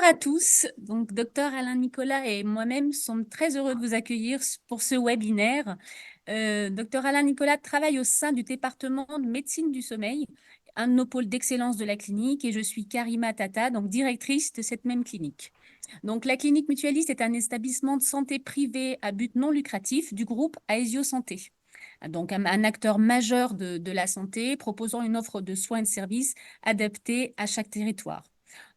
à tous. Donc, docteur Alain Nicolas et moi-même sommes très heureux de vous accueillir pour ce webinaire. Docteur Alain Nicolas travaille au sein du département de médecine du sommeil, un de nos pôles d'excellence de la clinique, et je suis Karima Tata, donc directrice de cette même clinique. Donc, la clinique mutualiste est un établissement de santé privé à but non lucratif du groupe Aesio Santé. Donc, un acteur majeur de la santé proposant une offre de soins et de services adaptés à chaque territoire.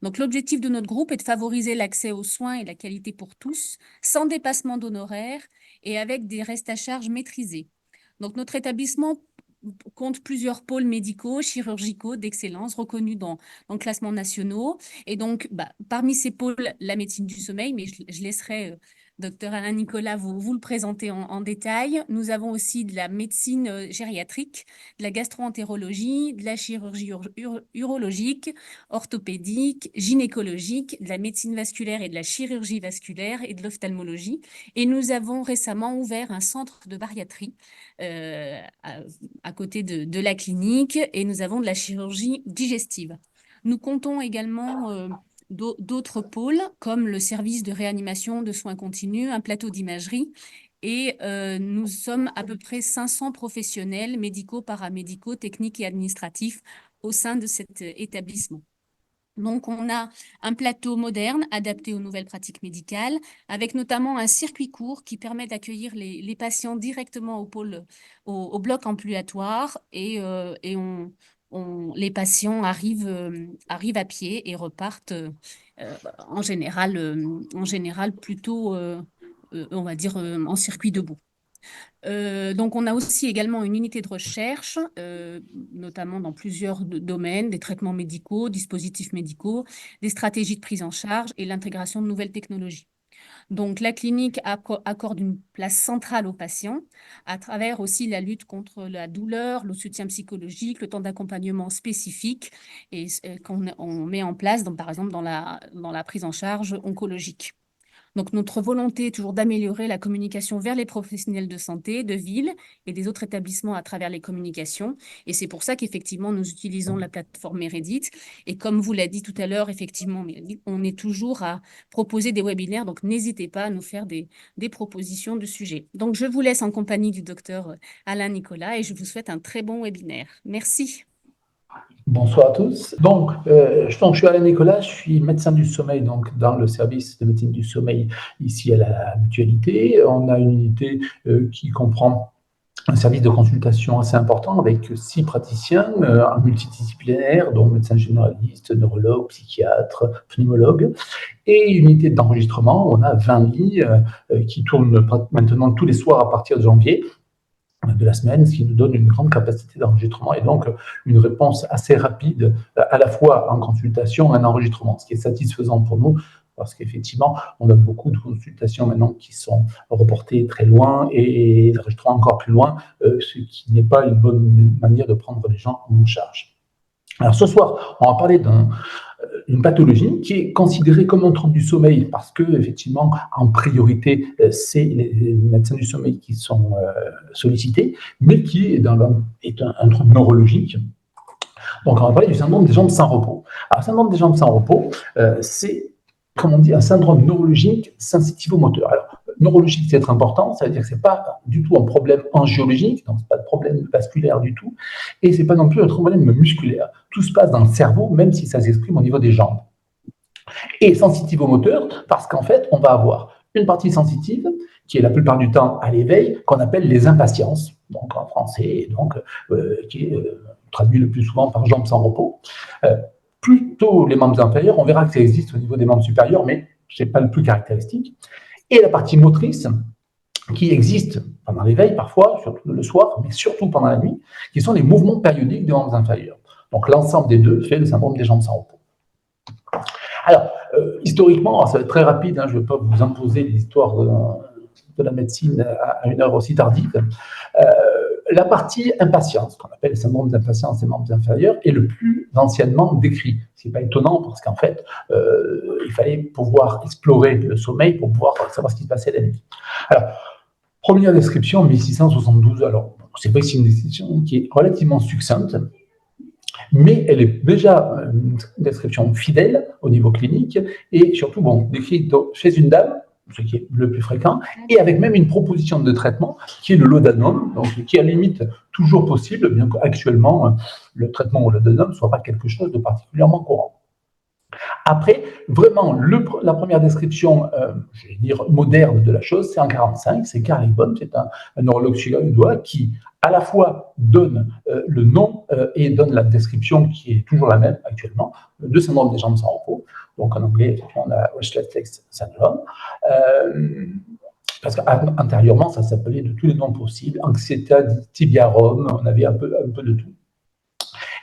Donc, l'objectif de notre groupe est de favoriser l'accès aux soins et la qualité pour tous, sans dépassement d'honoraires et avec des restes à charge maîtrisés. Donc, notre établissement compte plusieurs pôles médicaux, chirurgicaux d'excellence reconnus dans classements nationaux. Et donc, parmi ces pôles, la médecine du sommeil, mais je laisserai docteur Alain Nicolas vous le présenter en détail. Nous avons aussi de la médecine gériatrique, de la gastro-entérologie, de la chirurgie urologique, orthopédique, gynécologique, de la médecine vasculaire et de la chirurgie vasculaire et de l'ophtalmologie. Et nous avons récemment ouvert un centre de bariatrie à côté de la clinique, et nous avons de la chirurgie digestive. Nous comptons également d'autres pôles comme le service de réanimation de soins continus, un plateau d'imagerie, et nous sommes à peu près 500 professionnels médicaux, paramédicaux, techniques et administratifs au sein de cet établissement. Donc, on a un plateau moderne adapté aux nouvelles pratiques médicales, avec notamment un circuit court qui permet d'accueillir les patients directement au bloc ambulatoire, et les patients arrivent à pied et repartent en général plutôt, on va dire, en circuit debout. Donc, on a aussi également une unité de recherche, notamment dans plusieurs domaines, des traitements médicaux, dispositifs médicaux, des stratégies de prise en charge et l'intégration de nouvelles technologies. Donc, la clinique accorde une place centrale aux patients à travers aussi la lutte contre la douleur, le soutien psychologique, le temps d'accompagnement spécifique et qu'on met en place, par exemple, dans la prise en charge oncologique. Donc, notre volonté est toujours d'améliorer la communication vers les professionnels de santé, de ville et des autres établissements à travers les communications. Et c'est pour ça qu'effectivement, nous utilisons la plateforme Meredith. Et comme vous l'a dit tout à l'heure, effectivement, on est toujours à proposer des webinaires. Donc, n'hésitez pas à nous faire des propositions de sujets. Donc, je vous laisse en compagnie du docteur Alain Nicolas et je vous souhaite un très bon webinaire. Merci. Bonsoir à tous. Donc, je suis Alain Nicolas, je suis médecin du sommeil dans le service de médecine du sommeil ici à la Mutualité. On a une unité qui comprend un service de consultation assez important avec 6 praticiens multidisciplinaires, dont médecins généralistes, neurologues, psychiatres, pneumologues, et une unité d'enregistrement. On a 20 lits qui tournent maintenant tous les soirs à partir de janvier de la semaine, ce qui nous donne une grande capacité d'enregistrement et donc une réponse assez rapide, à la fois en consultation et en enregistrement, ce qui est satisfaisant pour nous, parce qu'effectivement, on a beaucoup de consultations maintenant qui sont reportées très loin et d'enregistrements encore plus loin, ce qui n'est pas une bonne manière de prendre les gens en charge. Alors ce soir, on va parler d'une pathologie qui est considérée comme un trouble du sommeil parce que, effectivement, en priorité, c'est les médecins du sommeil qui sont sollicités, mais qui est un trouble neurologique. Donc, on va parler du syndrome des jambes sans repos. Alors, le syndrome des jambes sans repos, c'est, comme on dit, un syndrome neurologique sensitivo-moteur. Alors, neurologique, c'est être important, ça veut dire que ce n'est pas du tout un problème angiologique, donc ce n'est pas de problème vasculaire du tout, et ce n'est pas non plus un problème musculaire. Tout se passe dans le cerveau, même si ça s'exprime au niveau des jambes. Et sensitivo-moteur, parce qu'en fait, on va avoir une partie sensitive, qui est la plupart du temps à l'éveil, qu'on appelle les impatiences, donc en français, donc, qui est traduit le plus souvent par jambes sans repos. Plutôt les membres inférieurs, on verra que ça existe au niveau des membres supérieurs, mais ce n'est pas le plus caractéristique. Et la partie motrice, qui existe pendant l'éveil parfois, surtout le soir, mais surtout pendant la nuit, qui sont les mouvements périodiques des membres inférieurs. Donc l'ensemble des deux fait le syndrome des jambes sans repos. Alors, historiquement, ça va être très rapide, je ne vais pas vous imposer l'histoire de la médecine à une heure aussi tardive. La partie impatience, qu'on appelle le syndrome d'impatience des membres inférieurs, est le plus anciennement décrit. Ce n'est pas étonnant parce qu'en fait, il fallait pouvoir explorer le sommeil pour pouvoir savoir ce qui se passait la nuit. Alors, première description, 1672. Alors, c'est vrai que c'est une description qui est relativement succincte. mais elle est déjà une description fidèle au niveau clinique et surtout décrite chez une dame, ce qui est le plus fréquent, et avec même une proposition de traitement qui est le laudanum, donc qui est à la limite toujours possible, bien qu'actuellement le traitement au laudanum ne soit pas quelque chose de particulièrement courant. Après, vraiment, la première description, je vais dire, moderne de la chose, c'est en 1945, c'est Carl Ekbom, c'est un neurologue suédois qui, à la fois, donne le nom et donne la description qui est toujours la même actuellement, de syndrome des jambes sans repos. Donc, en anglais, on a Restless Leg Syndrome. Parce qu'antérieurement, ça s'appelait de tous les noms possibles, anxiété, tibiarum, on avait un peu de tout.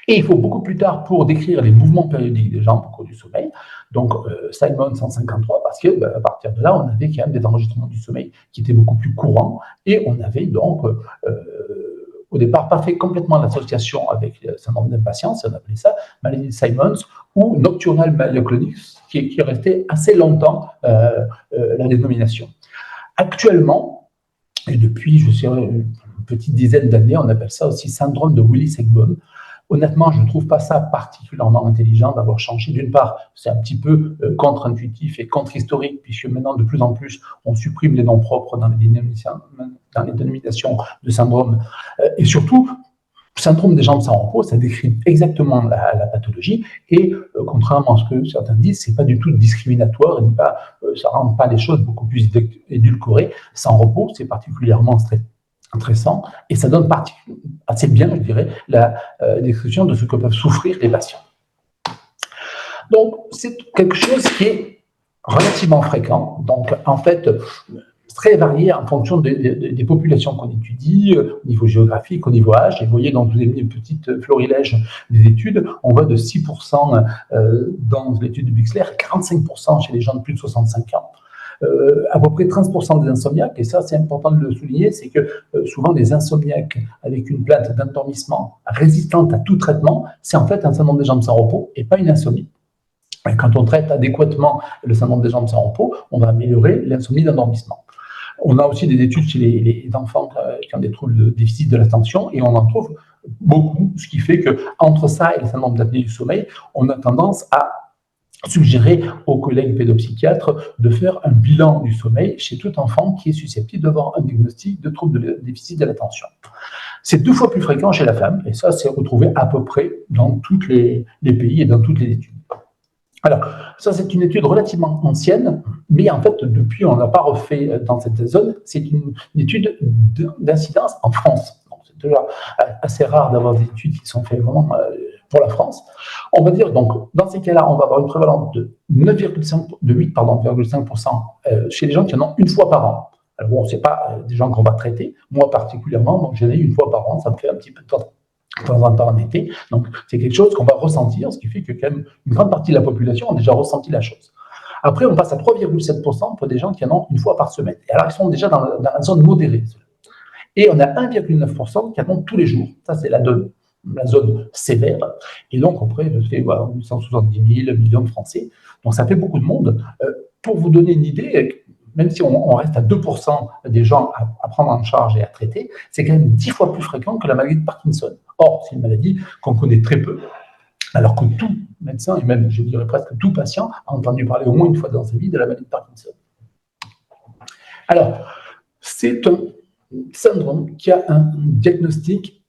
Et il faut beaucoup plus tard pour décrire les mouvements périodiques des jambes au cours du sommeil, donc Simon 153, parce qu'à partir de là, on avait quand même des enregistrements du sommeil qui étaient beaucoup plus courants, et on avait donc, au départ, pas fait complètement l'association avec le syndrome d'impatience, on appelait ça maladie de Simons, ou nocturnal myoclonique, qui est resté assez longtemps la dénomination. Actuellement, et depuis, je sais, une petite dizaine d'années, on appelle ça aussi syndrome de Willis-Ekbom. Honnêtement, je ne trouve pas ça particulièrement intelligent d'avoir changé. D'une part, c'est un petit peu contre-intuitif et contre-historique, puisque maintenant, de plus en plus, on supprime les noms propres dans les dénominations de syndrome. Et surtout, syndrome des jambes sans repos, ça décrit exactement la pathologie, et contrairement à ce que certains disent, c'est pas du tout discriminatoire, et ça rend pas les choses beaucoup plus édulcorées. Sans repos, c'est particulièrement intéressant, et ça donne assez bien, je dirais, la description de ce que peuvent souffrir les patients. Donc, c'est quelque chose qui est relativement fréquent. Donc, en fait, très varié en fonction des populations qu'on étudie, au niveau géographique, au niveau âge. Et vous voyez, donc, vous avez mis une petite florilège des études. On voit de 6% dans l'étude de Bixler, 45% chez les gens de plus de 65 ans. À peu près 30% des insomniaques, et ça c'est important de le souligner, c'est que souvent les insomniaques avec une plainte d'endormissement résistante à tout traitement, c'est en fait un syndrome des jambes sans repos et pas une insomnie. Et quand on traite adéquatement le syndrome des jambes sans repos, on va améliorer l'insomnie d'endormissement. On a aussi des études chez les enfants qui ont des troubles de déficit de l'attention, et on en trouve beaucoup, ce qui fait qu'entre ça et le syndrome d'apnée du sommeil, on a tendance à suggérer aux collègues pédopsychiatres de faire un bilan du sommeil chez tout enfant qui est susceptible d'avoir un diagnostic de trouble de déficit de l'attention. C'est 2 fois plus fréquent chez la femme, et ça, c'est retrouvé à peu près dans tous les pays et dans toutes les études. Alors, ça, c'est une étude relativement ancienne, mais en fait, depuis, on n'a pas refait dans cette zone. C'est une étude d'incidence en France. Donc, c'est déjà assez rare d'avoir des études qui sont faites vraiment pour la France. On va dire, donc, dans ces cas-là, on va avoir une prévalence de 8,5% chez les gens qui en ont une fois par an. Alors bon, c'est pas des gens qu'on va traiter, moi particulièrement, donc j'en ai une fois par an, ça me fait un petit peu de temps en temps en été. Donc, c'est quelque chose qu'on va ressentir, ce qui fait que quand même une grande partie de la population a déjà ressenti la chose. Après, on passe à 3,7% pour des gens qui en ont une fois par semaine. Et alors, ils sont déjà dans la zone modérée. Et on a 1,9% qui en ont tous les jours. Ça, c'est la zone sévère. Et donc, après, ça fait 870 000 millions de Français. Donc, ça fait beaucoup de monde. Pour vous donner une idée, même si on reste à 2% des gens à prendre en charge et à traiter, c'est quand même 10 fois plus fréquent que la maladie de Parkinson. Or, c'est une maladie qu'on connaît très peu, alors que tout médecin, et même, je dirais presque tout patient, a entendu parler au moins une fois dans sa vie de la maladie de Parkinson. Alors, c'est un syndrome qui a un diagnostic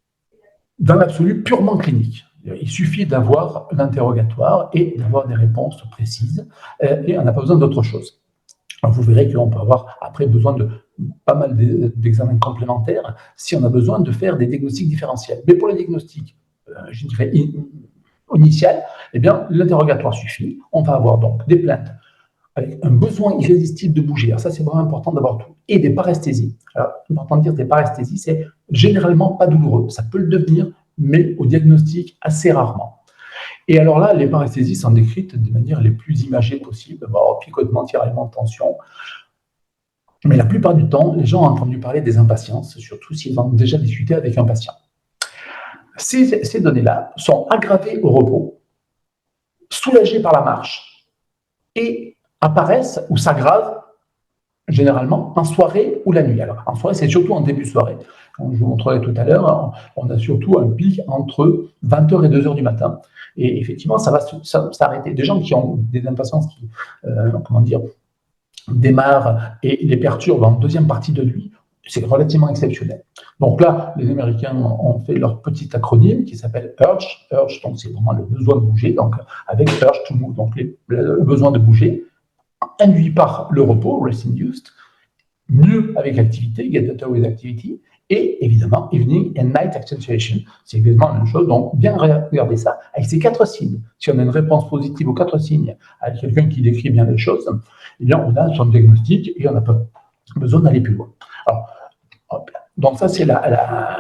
dans l'absolu purement clinique. Il suffit d'avoir l'interrogatoire et d'avoir des réponses précises, et on n'a pas besoin d'autre chose. Vous verrez qu'on peut avoir après besoin de pas mal d'examens complémentaires si on a besoin de faire des diagnostics différentiels. Mais pour les diagnostics, je dirais, initial, eh bien, l'interrogatoire suffit. On va avoir donc des plaintes avec un besoin irrésistible de bouger. Alors ça, c'est vraiment important d'avoir tout. Et des paresthésies. Alors, important de dire des paresthésies, c'est généralement pas douloureux. Ça peut le devenir, mais au diagnostic, assez rarement. Et alors là, les paresthésies sont décrites de manière les plus imagées possible. Picotement, tiraillement, tension. Mais la plupart du temps, les gens ont entendu parler des impatiences, surtout s'ils ont déjà discuté avec un patient. Ces données-là sont aggravées au repos, soulagées par la marche, et apparaissent ou s'aggravent généralement en soirée ou la nuit. Alors, en soirée, c'est surtout en début de soirée. Comme je vous montrerai tout à l'heure, on a surtout un pic entre 20h et 2h du matin. Et effectivement, ça va s'arrêter. Des gens qui ont des impatiences qui, comment dire, démarrent et les perturbent en deuxième partie de nuit, c'est relativement exceptionnel. Donc là, les Américains ont fait leur petit acronyme qui s'appelle URGE. URGE, donc c'est vraiment le besoin de bouger, donc avec URGE to move, donc le besoin de bouger, induit par le repos, rest induced, mieux avec l'activité, get better with activity, et évidemment, evening and night accentuation. C'est exactement la même chose, donc bien regarder ça avec ces 4 signes. Si on a une réponse positive aux 4 signes avec quelqu'un qui décrit bien les choses, eh bien, on a son diagnostic et on n'a pas besoin d'aller plus loin. Alors, donc ça, c'est la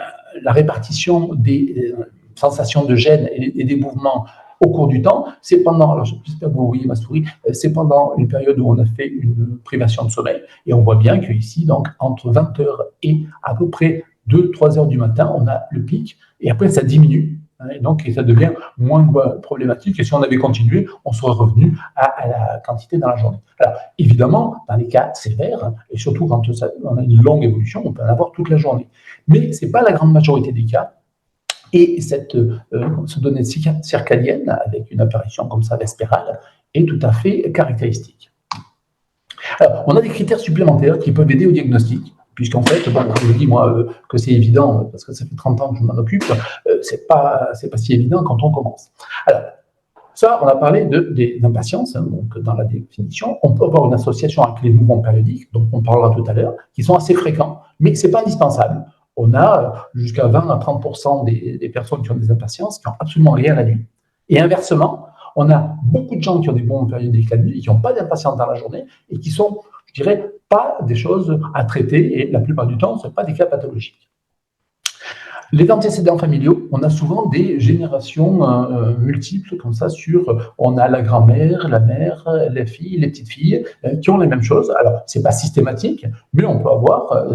répartition des sensations de gêne et des mouvements au cours du temps. C'est pendant, alors j'espère que vous voyez ma souris, c'est pendant une période où on a fait une privation de sommeil. Et on voit bien qu'ici, donc, entre 20h et à peu près 2-3 heures du matin, on a le pic. Et après, ça diminue. Et donc, ça devient moins problématique. Et si on avait continué, on serait revenu à la quantité dans la journée. Alors, évidemment, dans les cas sévères, et surtout quand on a une longue évolution, on peut en avoir toute la journée. Mais ce n'est pas la grande majorité des cas. Et cette donnée circadienne, avec une apparition comme ça vespérale, est tout à fait caractéristique. Alors, on a des critères supplémentaires qui peuvent aider au diagnostic, puisqu'en fait, bon, je vous dis moi que c'est évident, parce que ça fait 30 ans que je m'en occupe, c'est pas si évident quand on commence. Alors, ça, on a parlé des impatiences, donc dans la définition. On peut avoir une association avec les mouvements périodiques, dont on parlera tout à l'heure, qui sont assez fréquents, mais ce n'est pas indispensable. On a jusqu'à 20 à 30% des personnes qui ont des impatiences qui n'ont absolument rien la nuit. Et inversement, on a beaucoup de gens qui ont des mouvements périodiques la nuit et qui n'ont pas d'impatience dans la journée et qui sont, je dirais, pas des choses à traiter et la plupart du temps, ce ne sont pas des cas pathologiques. Les antécédents familiaux, on a souvent des générations multiples comme ça on a la grand-mère, la mère, les filles, les petites filles qui ont les mêmes choses. Alors, c'est pas systématique, mais on peut avoir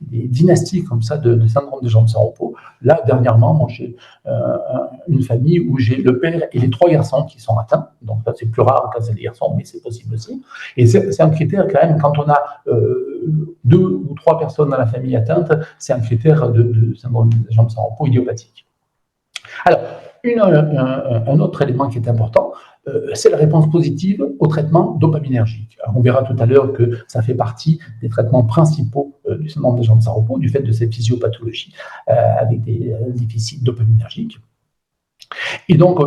des dynasties comme ça de syndrome des jambes sans repos. Là, dernièrement, moi, j'ai une famille où j'ai le père et les 3 garçons qui sont atteints. Donc, ça, c'est plus rare quand c'est des garçons, mais c'est possible aussi. Et c'est un critère quand même, quand on a 2 ou 3 personnes dans la famille atteintes, c'est un critère de syndrome des jambes sans repos idiopathique. Alors, un autre élément qui est important, c'est la réponse positive au traitement dopaminergique. Alors, on verra tout à l'heure que ça fait partie des traitements principaux du syndrome des jambes sans repos, du fait de cette physiopathologie avec des déficits dopaminergiques. Et donc,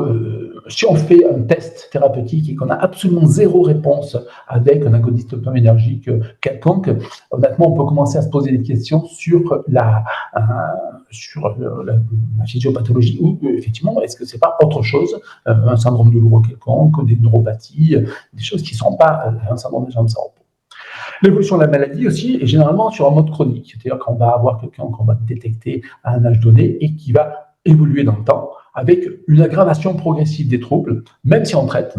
si on fait un test thérapeutique et qu'on a absolument 0 réponse avec un agoniste dopaminergique quelconque, honnêtement, on peut commencer à se poser des questions sur la physiopathologie ou effectivement, est-ce que c'est pas autre chose, un syndrome douloureux quelconque, des neuropathies, des choses qui ne sont pas un syndrome des jambes sans repos. L'évolution de la maladie aussi est généralement sur un mode chronique, c'est-à-dire qu'on va avoir quelqu'un qu'on va détecter à un âge donné et qui va évoluer dans le temps, avec une aggravation progressive des troubles, même si on traite.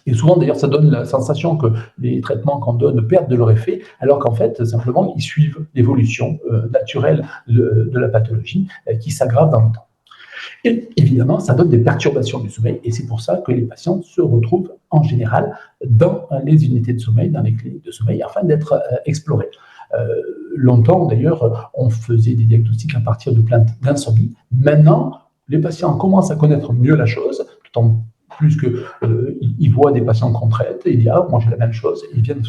Et souvent, d'ailleurs, ça donne la sensation que les traitements qu'on donne perdent de leur effet, alors qu'en fait, simplement, ils suivent l'évolution naturelle de la pathologie qui s'aggrave dans le temps. Et évidemment, ça donne des perturbations du sommeil, et c'est pour ça que les patients se retrouvent en général dans les unités de sommeil, dans les cliniques de sommeil, afin d'être explorés. Longtemps, d'ailleurs, on faisait des diagnostics à partir de plaintes d'insomnie. Maintenant, les patients commencent à connaître mieux la chose, d'autant plus qu'ils voient des patients qu'on traite et ils disent « Ah, moi j'ai la même chose ». Ils viennent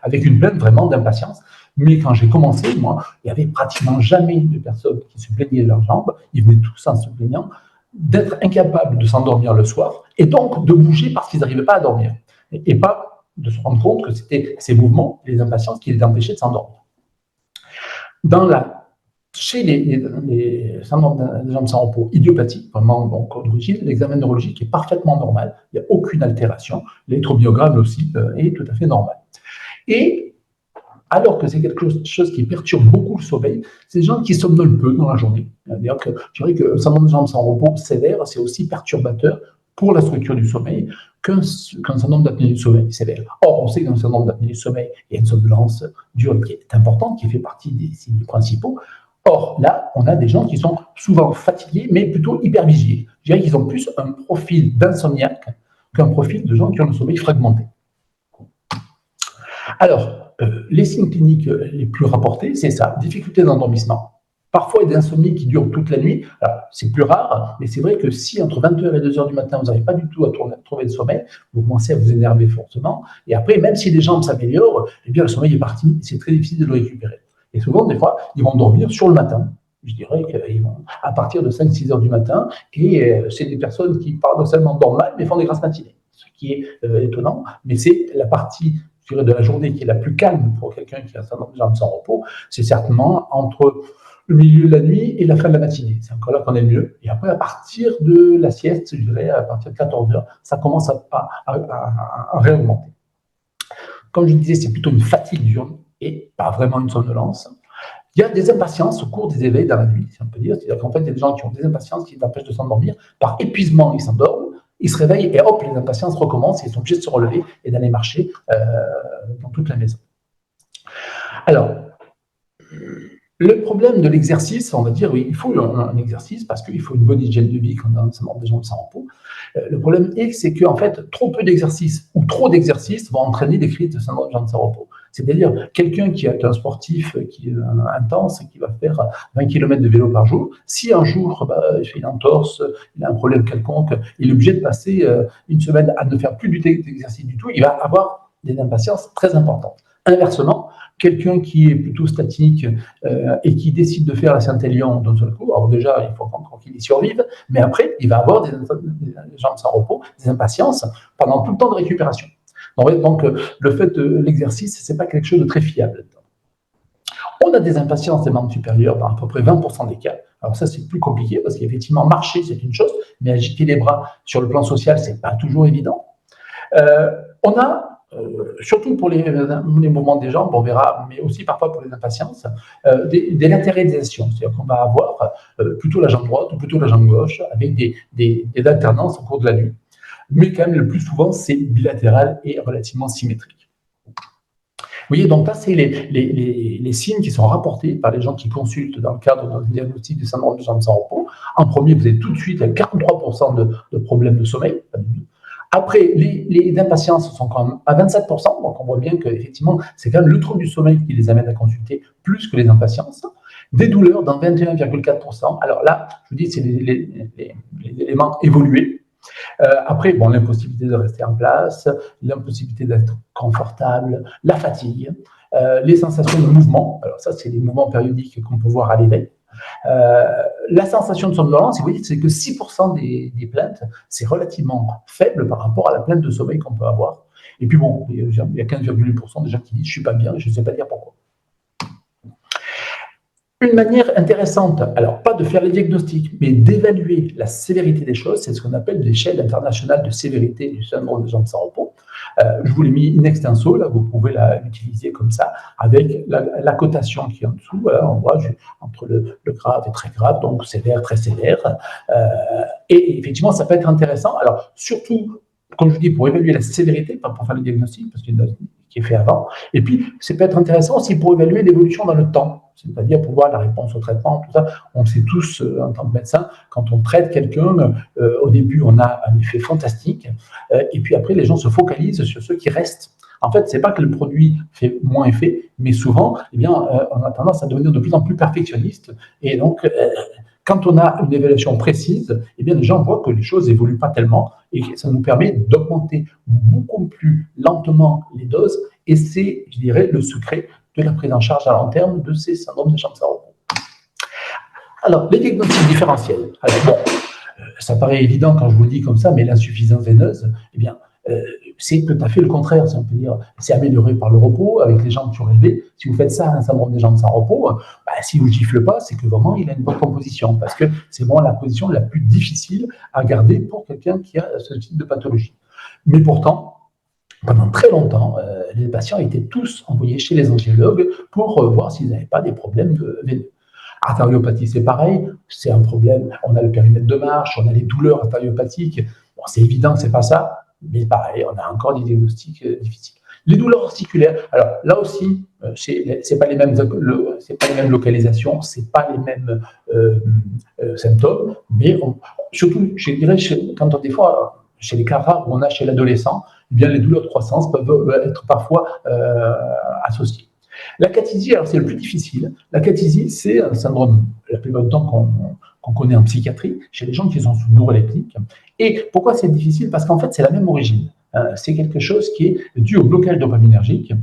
avec une plainte vraiment d'impatience. Mais quand j'ai commencé, moi, il n'y avait pratiquement jamais de personnes qui se plaignaient de leurs jambes. Ils venaient tous en se plaignant d'être incapables de s'endormir le soir et donc de bouger parce qu'ils n'arrivaient pas à dormir. Et pas de se rendre compte que c'était ces mouvements, les impatiences qui les empêchaient de s'endormir. Chez les syndromes des jambes sans repos idiopathiques, vraiment d'origine, l'examen neurologique est parfaitement normal, il n'y a aucune altération, l'électromyogramme aussi est tout à fait normal. Et alors que c'est quelque chose qui perturbe beaucoup le sommeil, c'est des gens qui somnolent peu dans la journée. C'est-à-dire que je dirais que le syndrome des jambes sans repos sévère, c'est aussi perturbateur pour la structure du sommeil qu'un syndrome d'apnée du sommeil sévère. Or, on sait que dans le syndrome d'apnée du sommeil, il y a une somnolence diurne qui est importante, qui fait partie des signes principaux. Or, là, on a des gens qui sont souvent fatigués, mais plutôt hypervigilés. Je dirais qu'ils ont plus un profil d'insomniaque qu'un profil de gens qui ont le sommeil fragmenté. Alors, les signes cliniques les plus rapportés, c'est ça, difficulté d'endormissement. Parfois, il y a des insomnies qui durent toute la nuit. C'est plus rare, mais c'est vrai que si entre 20h et 2h du matin, vous n'arrivez pas du tout à trouver le sommeil, vous commencez à vous énerver fortement. Et après, même si les jambes s'améliorent, eh bien, le sommeil est parti. C'est très difficile de le récupérer. Et souvent, des fois, ils vont dormir sur le matin. Je dirais qu'ils vont à partir de 5-6 heures du matin. Et c'est des personnes qui, paradoxalement, dorment mal, mais font des grasses matinées. Ce qui est étonnant. Mais c'est la partie, je dirais, de la journée qui est la plus calme pour quelqu'un qui a un syndrome des jambes sans repos. C'est certainement entre le milieu de la nuit et la fin de la matinée. C'est encore là qu'on est le mieux. Et après, à partir de la sieste, je dirais, à partir de 14 heures, ça commence à réaugmenter. Comme je disais, c'est plutôt une fatigue diurne et pas vraiment une somnolence. Il y a des impatiences au cours des éveils dans la nuit, si on peut dire. C'est-à-dire qu'en fait, il y a des gens qui ont des impatiences qui les empêchent de s'endormir. Par épuisement, ils s'endorment, ils se réveillent et hop, les impatiences recommencent et ils sont obligés de se relever et d'aller marcher dans toute la maison. Alors, le problème de l'exercice, on va dire, oui, il faut un exercice parce qu'il faut une bonne hygiène de vie quand on a un syndrome des jambes sans repos. Le problème c'est qu'en fait, trop peu d'exercice ou trop d'exercice vont entraîner des crises de syndrome des jambes sans repos. C'est-à-dire, quelqu'un qui est un sportif qui est intense, qui va faire 20 km de vélo par jour, si un jour il fait une entorse, il a un problème quelconque, il est obligé de passer une semaine à ne faire plus d'exercice du tout, il va avoir des impatiences très importantes. Inversement, quelqu'un qui est plutôt statique et qui décide de faire la Saint-Élion d'un seul coup, alors déjà, il faut encore qu'il y survive, mais après, il va avoir des jambes sans repos, des impatiences pendant tout le temps de récupération. Donc le fait de l'exercice, ce n'est pas quelque chose de très fiable. On a des impatiences des membres supérieurs dans à peu près 20% des cas. Alors ça, c'est plus compliqué parce qu'effectivement, marcher, c'est une chose, mais agiter les bras sur le plan social, ce n'est pas toujours évident. On a surtout pour les mouvements des jambes, on verra, mais aussi parfois pour les impatiences, des latéralisations. C'est-à-dire qu'on va avoir plutôt la jambe droite ou plutôt la jambe gauche avec des alternances au cours de la nuit. Mais quand même, le plus souvent, c'est bilatéral et relativement symétrique. Vous voyez, donc là, c'est les signes qui sont rapportés par les gens qui consultent dans le cadre d'un diagnostic du syndrome des jambes sans repos. En premier, vous avez tout de suite 43% de problèmes de sommeil. Après, les impatiences sont quand même à 27%, donc on voit bien qu'effectivement, c'est quand même le trouble du sommeil qui les amène à consulter plus que les impatiences. Des douleurs dans 21,4%. Alors là, je vous dis, c'est les éléments évolués. Après, bon, l'impossibilité de rester en place, l'impossibilité d'être confortable, la fatigue, les sensations de mouvement. Alors ça, c'est les mouvements périodiques qu'on peut voir à l'éveil. La sensation de somnolence, vous voyez, c'est que 6% des plaintes, c'est relativement faible par rapport à la plainte de sommeil qu'on peut avoir. Et puis bon, il y a 15,8% des gens qui disent « je ne suis pas bien, je ne sais pas dire pourquoi ». Une manière intéressante, alors pas de faire les diagnostics, mais d'évaluer la sévérité des choses, c'est ce qu'on appelle l'échelle internationale de sévérité du syndrome des jambes sans repos. Je vous l'ai mis in extenso, là, vous pouvez l'utiliser comme ça, avec la cotation qui est en dessous. Voilà, on voit entre le grave et très grave, donc sévère, très sévère. Et effectivement, ça peut être intéressant. Alors, surtout, comme je vous dis, pour évaluer la sévérité, pas pour faire le diagnostic, parce qu'il y a une qui est fait avant. Et puis, ça peut être intéressant aussi pour évaluer l'évolution dans le temps, c'est-à-dire pour voir la réponse au traitement, tout ça. On le sait tous, en tant que médecin, quand on traite quelqu'un, au début, on a un effet fantastique, et puis après, les gens se focalisent sur ceux qui restent. En fait, c'est pas que le produit fait moins effet, mais souvent, eh bien, on a tendance à devenir de plus en plus perfectionniste, et donc, quand on a une évaluation précise, eh bien, les gens voient que les choses n'évoluent pas tellement et ça nous permet d'augmenter beaucoup plus lentement les doses. Et c'est, je dirais, le secret de la prise en charge à long terme de ces syndromes des jambes sans repos. Alors, les diagnostics différentiels. Alors, bon, ça paraît évident quand je vous le dis comme ça, mais l'insuffisance veineuse, eh bien, c'est tout à fait le contraire, si on peut dire. C'est amélioré par le repos, avec les jambes surélevées. Si vous faites ça, un syndrome des jambes sans repos, si vous ne giflez pas, c'est que vraiment, il a une bonne composition, parce que c'est vraiment la position la plus difficile à garder pour quelqu'un qui a ce type de pathologie. Mais pourtant, pendant très longtemps, les patients étaient tous envoyés chez les angiologues pour voir s'ils n'avaient pas des problèmes veineux. Artériopathie, c'est pareil, c'est un problème. On a le périmètre de marche, on a les douleurs artériopathiques. Bon, c'est évident que ce n'est pas ça. Mais pareil, on a encore des diagnostics difficiles. Les douleurs articulaires, alors là aussi, c'est pas les mêmes localisations, c'est pas les mêmes symptômes, mais surtout, je dirais, des fois, chez les cas rares où on a chez l'adolescent, eh bien, les douleurs de croissance peuvent être parfois associées. L'acathisie, alors c'est le plus difficile. L'acathisie, c'est un syndrome, la plupart du temps, qu'on connaît en psychiatrie, chez les gens qui sont sous neuroleptiques. Et pourquoi c'est difficile? Parce qu'en fait, c'est la même origine. C'est quelque chose qui est dû au blocage dopaminergique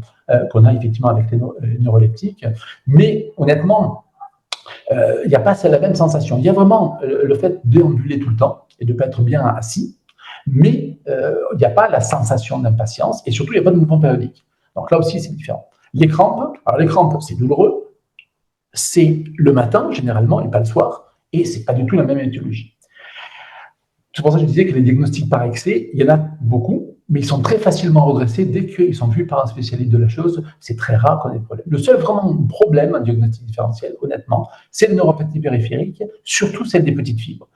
qu'on a effectivement avec les neuroleptiques. Mais honnêtement, il n'y a pas la même sensation. Il y a vraiment le fait de déambuler tout le temps et de ne pas être bien assis, mais il n'y a pas la sensation d'impatience et surtout, il n'y a pas de mouvement périodique. Donc là aussi, c'est différent. Les crampes, alors les crampes, c'est douloureux, c'est le matin généralement et pas le soir, et c'est pas du tout la même étiologie. C'est pour ça que je disais que les diagnostics par excès, il y en a beaucoup, mais ils sont très facilement redressés dès qu'ils sont vus par un spécialiste de la chose. C'est très rare qu'on ait des problèmes. Le seul vraiment problème en diagnostic différentiel, honnêtement, c'est les neuropathies périphériques, surtout celles des petites fibres.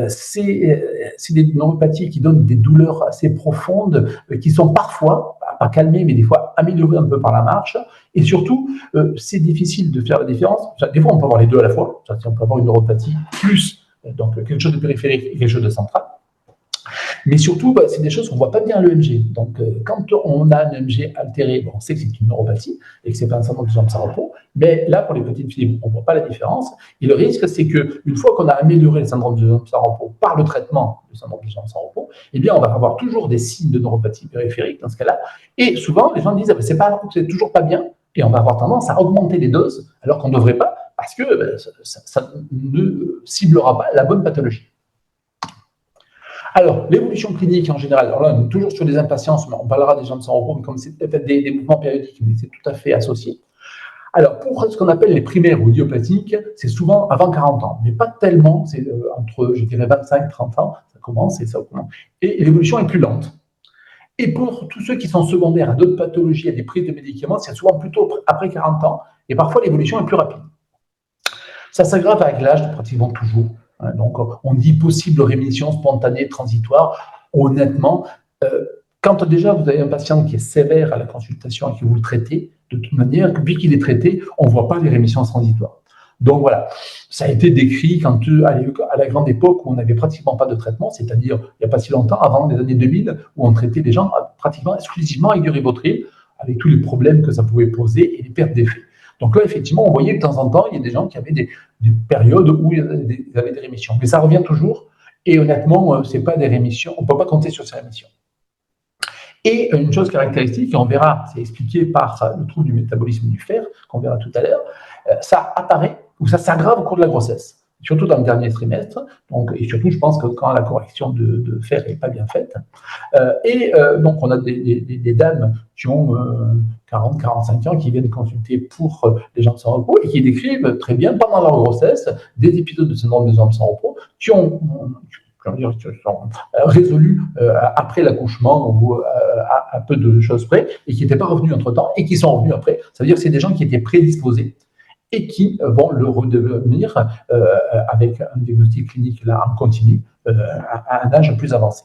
C'est des neuropathies qui donnent des douleurs assez profondes, qui sont parfois, pas calmées, mais des fois améliorées un peu par la marche. Et surtout, c'est difficile de faire la différence. Des fois, on peut avoir les deux à la fois. On peut avoir une neuropathie plus donc quelque chose de périphérique et quelque chose de central. Mais surtout, c'est des choses qu'on ne voit pas bien à l'EMG. Donc, quand on a un EMG altéré, on sait que c'est une neuropathie et que ce n'est pas un syndrome du jambes sans repos. Mais là, pour les petites fibres, on ne voit pas la différence. Et le risque, c'est qu'une fois qu'on a amélioré le syndrome du jambes sans repos par le traitement du syndrome du jambes sans repos, eh bien, on va avoir toujours des signes de neuropathie périphérique dans ce cas-là. Et souvent, les gens disent c'est toujours pas bien. Et on va avoir tendance à augmenter les doses alors qu'on ne devrait pas, parce que ça ne ciblera pas la bonne pathologie. Alors, l'évolution clinique en général, alors là, on est toujours sur des impatiences, mais on parlera des jambes sans repos, mais comme c'est des mouvements périodiques, mais c'est tout à fait associé. Alors, pour ce qu'on appelle les primaires ou idiopathiques, c'est souvent avant 40 ans, mais pas tellement, c'est entre, je dirais, 25 et 30 ans, ça commence et ça augmente. Et l'évolution est plus lente. Et pour tous ceux qui sont secondaires à d'autres pathologies, à des prises de médicaments, c'est souvent plutôt après 40 ans, et parfois l'évolution est plus rapide. Ça s'aggrave avec l'âge, pratiquement toujours. Donc, on dit possible rémission spontanée transitoire. Honnêtement, quand déjà vous avez un patient qui est sévère à la consultation et que vous le traitez, de toute manière, vu qu'il est traité, on ne voit pas les rémissions transitoires. Donc voilà, ça a été décrit quand, à la grande époque où on n'avait pratiquement pas de traitement, c'est-à-dire il n'y a pas si longtemps, avant les années 2000, où on traitait les gens pratiquement exclusivement avec du ribotril, avec tous les problèmes que ça pouvait poser et les pertes d'effet. Donc là, effectivement, on voyait que de temps en temps, il y a des gens qui avaient des périodes où ils avaient des rémissions. Mais ça revient toujours, et honnêtement, ce n'est pas des rémissions, on ne peut pas compter sur ces rémissions. Et une chose caractéristique, et on verra, c'est expliqué par le trouble du métabolisme du fer, qu'on verra tout à l'heure, ça apparaît ou ça s'aggrave au cours de la grossesse, surtout dans le dernier trimestre, donc, et surtout, je pense que quand la correction de fer n'est pas bien faite. Donc, on a des dames qui ont 40, 45 ans qui viennent consulter pour les jambes sans repos et qui décrivent très bien pendant leur grossesse des épisodes de syndrome des jambes sans repos qui sont résolus après l'accouchement ou à peu de choses près et qui n'étaient pas revenus entre-temps et qui sont revenus après. Ça veut dire que c'est des gens qui étaient prédisposés et qui vont le redevenir avec un diagnostic clinique là, en continu à un âge plus avancé.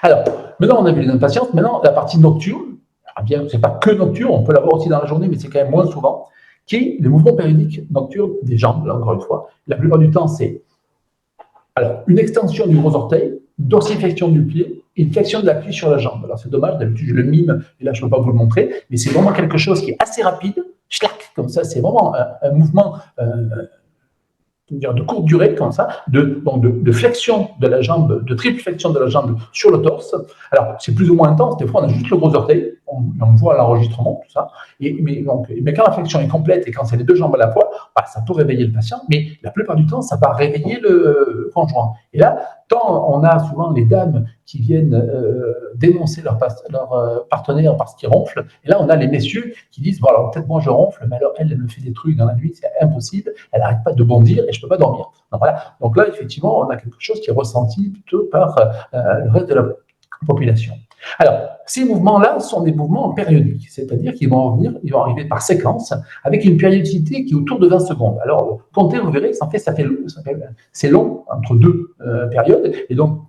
Alors, maintenant on a vu les impatiences, maintenant la partie nocturne, bien, ce n'est pas que nocturne, on peut l'avoir aussi dans la journée, mais c'est quand même moins souvent, qui est le mouvement périodique nocturne des jambes, là, encore une fois. La plupart du temps, c'est une extension du gros orteil, dorsiflexion du pied, et une flexion de la cuisse sur la jambe. Alors c'est dommage, d'habitude je le mime, et là je ne peux pas vous le montrer, mais c'est vraiment quelque chose qui est assez rapide, schlac, comme ça, c'est vraiment un mouvement de courte durée, comme ça, de flexion de la jambe, de triple flexion de la jambe sur le torse. Alors, c'est plus ou moins intense, des fois on a juste le gros orteil, on voit l'enregistrement, tout ça, mais quand la flexion est complète et quand c'est les deux jambes à la fois, ça peut réveiller le patient, mais la plupart du temps, ça va réveiller le conjoint. Et là, tant on a souvent les dames qui viennent dénoncer leur partenaire parce qu'ils ronflent, et là on a les messieurs qui disent, bon alors peut-être moi je ronfle, mais alors elle me fait des trucs dans la nuit, c'est impossible, elle n'arrête pas de bondir et je ne peux pas dormir. Donc voilà, donc là effectivement on a quelque chose qui est ressenti plutôt par le reste de la population. Alors, ces mouvements-là sont des mouvements périodiques, c'est-à-dire qu'ils vont arriver par séquence, avec une périodicité qui est autour de 20 secondes. Alors, comptez, vous verrez que c'est long, entre deux périodes, et donc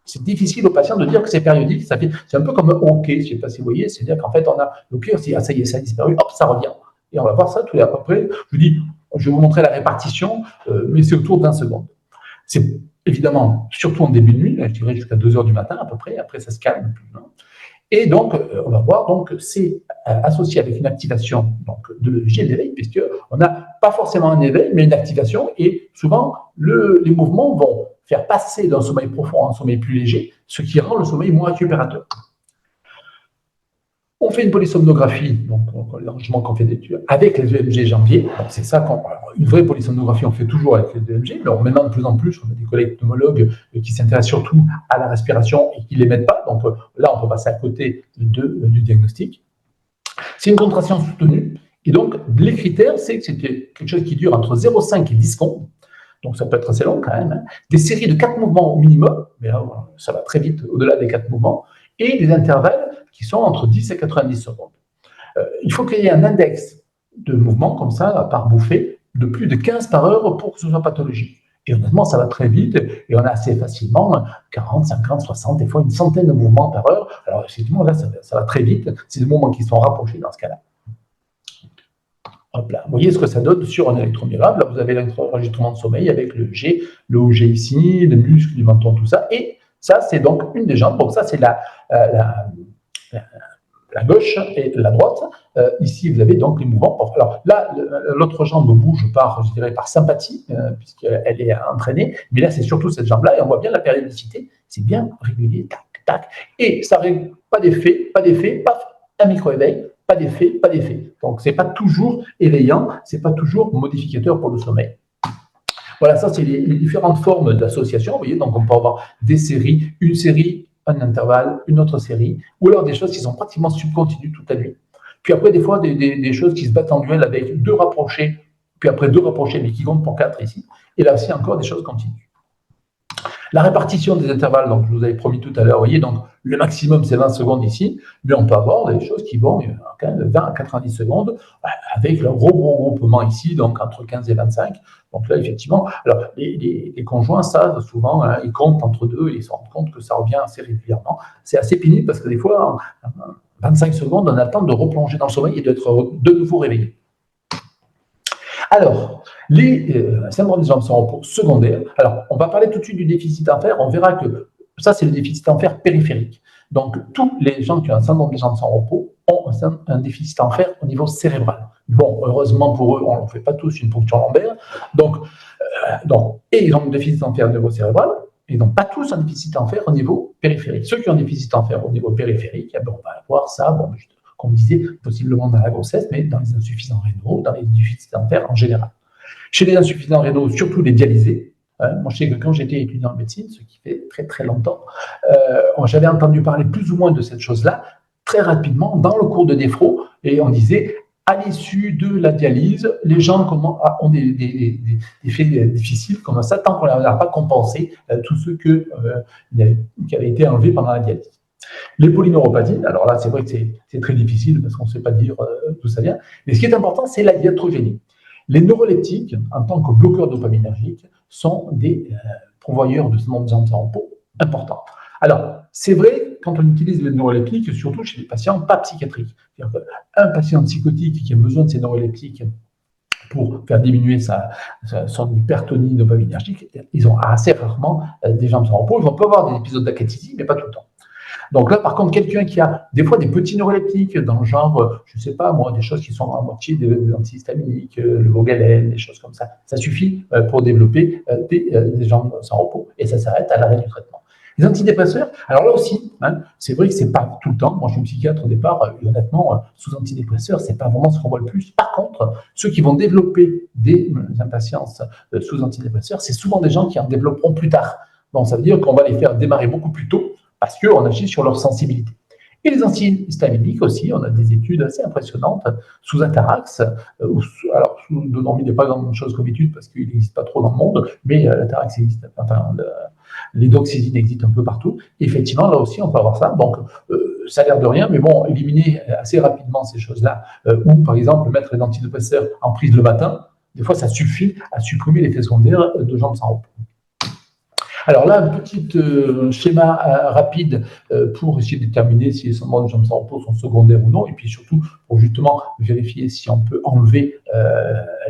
c'est difficile aux patients de dire que c'est périodique, c'est un peu comme un hockey, je ne sais pas si vous voyez, c'est-à-dire qu'en fait, on a le hockey, on se dit, ah ça y est, ça a disparu, hop, ça revient. Et on va voir ça tout à peu près, je vous dis, je vais vous montrer la répartition, mais c'est autour de 20 secondes. évidemment, surtout en début de nuit, je dirais jusqu'à 2 heures du matin à peu près, après ça se calme. Et donc, on va voir, donc, c'est associé avec une activation donc, de l'EEG, l'éveil, puisqu'on n'a pas forcément un éveil, mais une activation, et souvent, les mouvements vont faire passer d'un sommeil profond à un sommeil plus léger, ce qui rend le sommeil moins récupérateur. On fait une polysomnographie, donc l'arrangement qu'on fait d'études, avec les EMG janvier. C'est ça une vraie polysomnographie, on fait toujours avec les EMG, mais maintenant de plus en plus, on a des collègues pneumologues qui s'intéressent surtout à la respiration et qui ne les mettent pas. Donc là, on peut passer à côté du diagnostic. C'est une contraction soutenue. Et donc, les critères, c'est que c'est quelque chose qui dure entre 0,5 et 10 secondes. Donc, ça peut être assez long quand même. Hein. Des séries de 4 mouvements au minimum, mais là, ça va très vite au-delà des 4 mouvements, et des intervalles qui sont entre 10 et 90 secondes. Il faut qu'il y ait un index de mouvement comme ça, par bouffée, de plus de 15 par heure pour que ce soit pathologique. Et honnêtement, ça va très vite, et on a assez facilement 40, 50, 60, des fois une centaine de mouvements par heure. Alors, effectivement, là, ça va très vite. C'est des mouvements qui sont rapprochés dans ce cas-là. Hop là. Vous voyez ce que ça donne sur un électromyogramme. Là, vous avez l'enregistrement de sommeil avec le G, le OG ici, le muscle, du menton, tout ça. Et ça, c'est donc une des jambes. Donc ça, c'est la gauche et la droite. Ici, vous avez donc les mouvements. Alors là, l'autre jambe bouge je dirais, par sympathie, puisqu'elle est entraînée. Mais là, c'est surtout cette jambe-là. Et on voit bien la périodicité. C'est bien régulier. Tac, tac. Et ça règle pas d'effet, paf, un micro-éveil. Pas d'effet, pas d'effet. Donc, ce n'est pas toujours éveillant, ce n'est pas toujours modificateur pour le sommeil. Voilà, ça, c'est les différentes formes d'association. Vous voyez, donc on peut avoir des séries, une série, un intervalle, une autre série, ou alors des choses qui sont pratiquement subcontinues toute la nuit. Puis après, des fois, des choses qui se battent en duel avec 2 rapprochés, puis après 2 rapprochés, mais qui comptent pour 4 ici. Et là aussi, encore des choses continues. La répartition des intervalles, donc je vous avais promis tout à l'heure, vous voyez, donc le maximum c'est 20 secondes ici, mais on peut avoir des choses qui vont quand même de 20 à 90 secondes, avec le gros regroupement ici, donc entre 15 et 25. Donc là, effectivement, alors les conjoints, ça, souvent, ils comptent entre deux et ils se rendent compte que ça revient assez régulièrement. C'est assez pénible parce que des fois, en 25 secondes, on a le temps de replonger dans le sommeil et d'être de nouveau réveillé. Alors, les syndromes des jambes sans repos secondaires. Alors, on va parler tout de suite du déficit en fer. On verra que ça, c'est le déficit en fer périphérique. Donc, tous les gens qui ont un syndrome des jambes sans repos ont un déficit en fer au niveau cérébral. Bon, heureusement pour eux, on ne fait pas tous une ponction lombaire. Et ils ont un déficit en fer au niveau cérébral. Ils n'ont pas tous un déficit en fer au niveau périphérique. Ceux qui ont un déficit en fer au niveau périphérique, on va avoir ça, comme on disait, possiblement dans la grossesse, mais dans les insuffisants rénaux, dans les déficits en fer en général. Chez les insuffisants rénaux, surtout les dialysés. Moi, je sais que quand j'étais étudiant en médecine, ce qui fait très très longtemps, j'avais entendu parler plus ou moins de cette chose-là très rapidement dans le cours de néphro, et on disait à l'issue de la dialyse, les gens ont des faits difficiles comme ça, tant qu'on n'a pas compensé tous ceux qui avaient été enlevés pendant la dialyse. Les polyneuropathies, alors là, c'est vrai que c'est très difficile parce qu'on ne sait pas dire d'où ça vient, mais ce qui est important, c'est la iatrogénie. Les neuroleptiques, en tant que bloqueurs dopaminergiques, sont des pourvoyeurs de syndrome des jambes sans repos importants. Alors, c'est vrai, quand on utilise les neuroleptiques, surtout chez les patients pas psychiatriques. C'est-à-dire qu'un patient psychotique qui a besoin de ces neuroleptiques pour faire diminuer son hypertonie dopaminergique, ils ont assez rarement des jambes sans repos. Ils vont pas avoir des épisodes d'acathysie, mais pas tout le temps. Donc là, par contre, quelqu'un qui a des fois des petits neuroleptiques dans le genre, je ne sais pas moi, des choses qui sont à moitié des antihistaminiques, le Vogalène, des choses comme ça, ça suffit pour développer des jambes sans repos et ça s'arrête à l'arrêt du traitement. Les antidépresseurs, alors là aussi, c'est vrai que ce n'est pas tout le temps. Moi, je suis psychiatre au départ, et honnêtement, sous antidépresseurs, ce n'est pas vraiment ce qu'on voit le plus. Par contre, ceux qui vont développer des impatiences sous antidépresseurs, c'est souvent des gens qui en développeront plus tard. Donc, ça veut dire qu'on va les faire démarrer beaucoup plus tôt parce qu'on agit sur leur sensibilité. Et les antihistaminiques aussi, on a des études assez impressionnantes sous Atarax. Alors, sous Donormil, il n'y a pas grand-chose comme étude parce qu'il n'existe pas trop dans le monde, mais l'Atarax existe, les doxyzines existent un peu partout. Et effectivement, là aussi, on peut avoir ça. Donc, ça a l'air de rien, mais bon, éliminer assez rapidement ces choses-là, ou par exemple, mettre les antidépresseurs en prise le matin, des fois, ça suffit à supprimer l'effet secondaire de jambes sans repos. Alors là, un petit schéma rapide pour essayer de déterminer si les syndromes de jambes sans repos sont secondaires ou non, et puis surtout pour justement vérifier si on peut enlever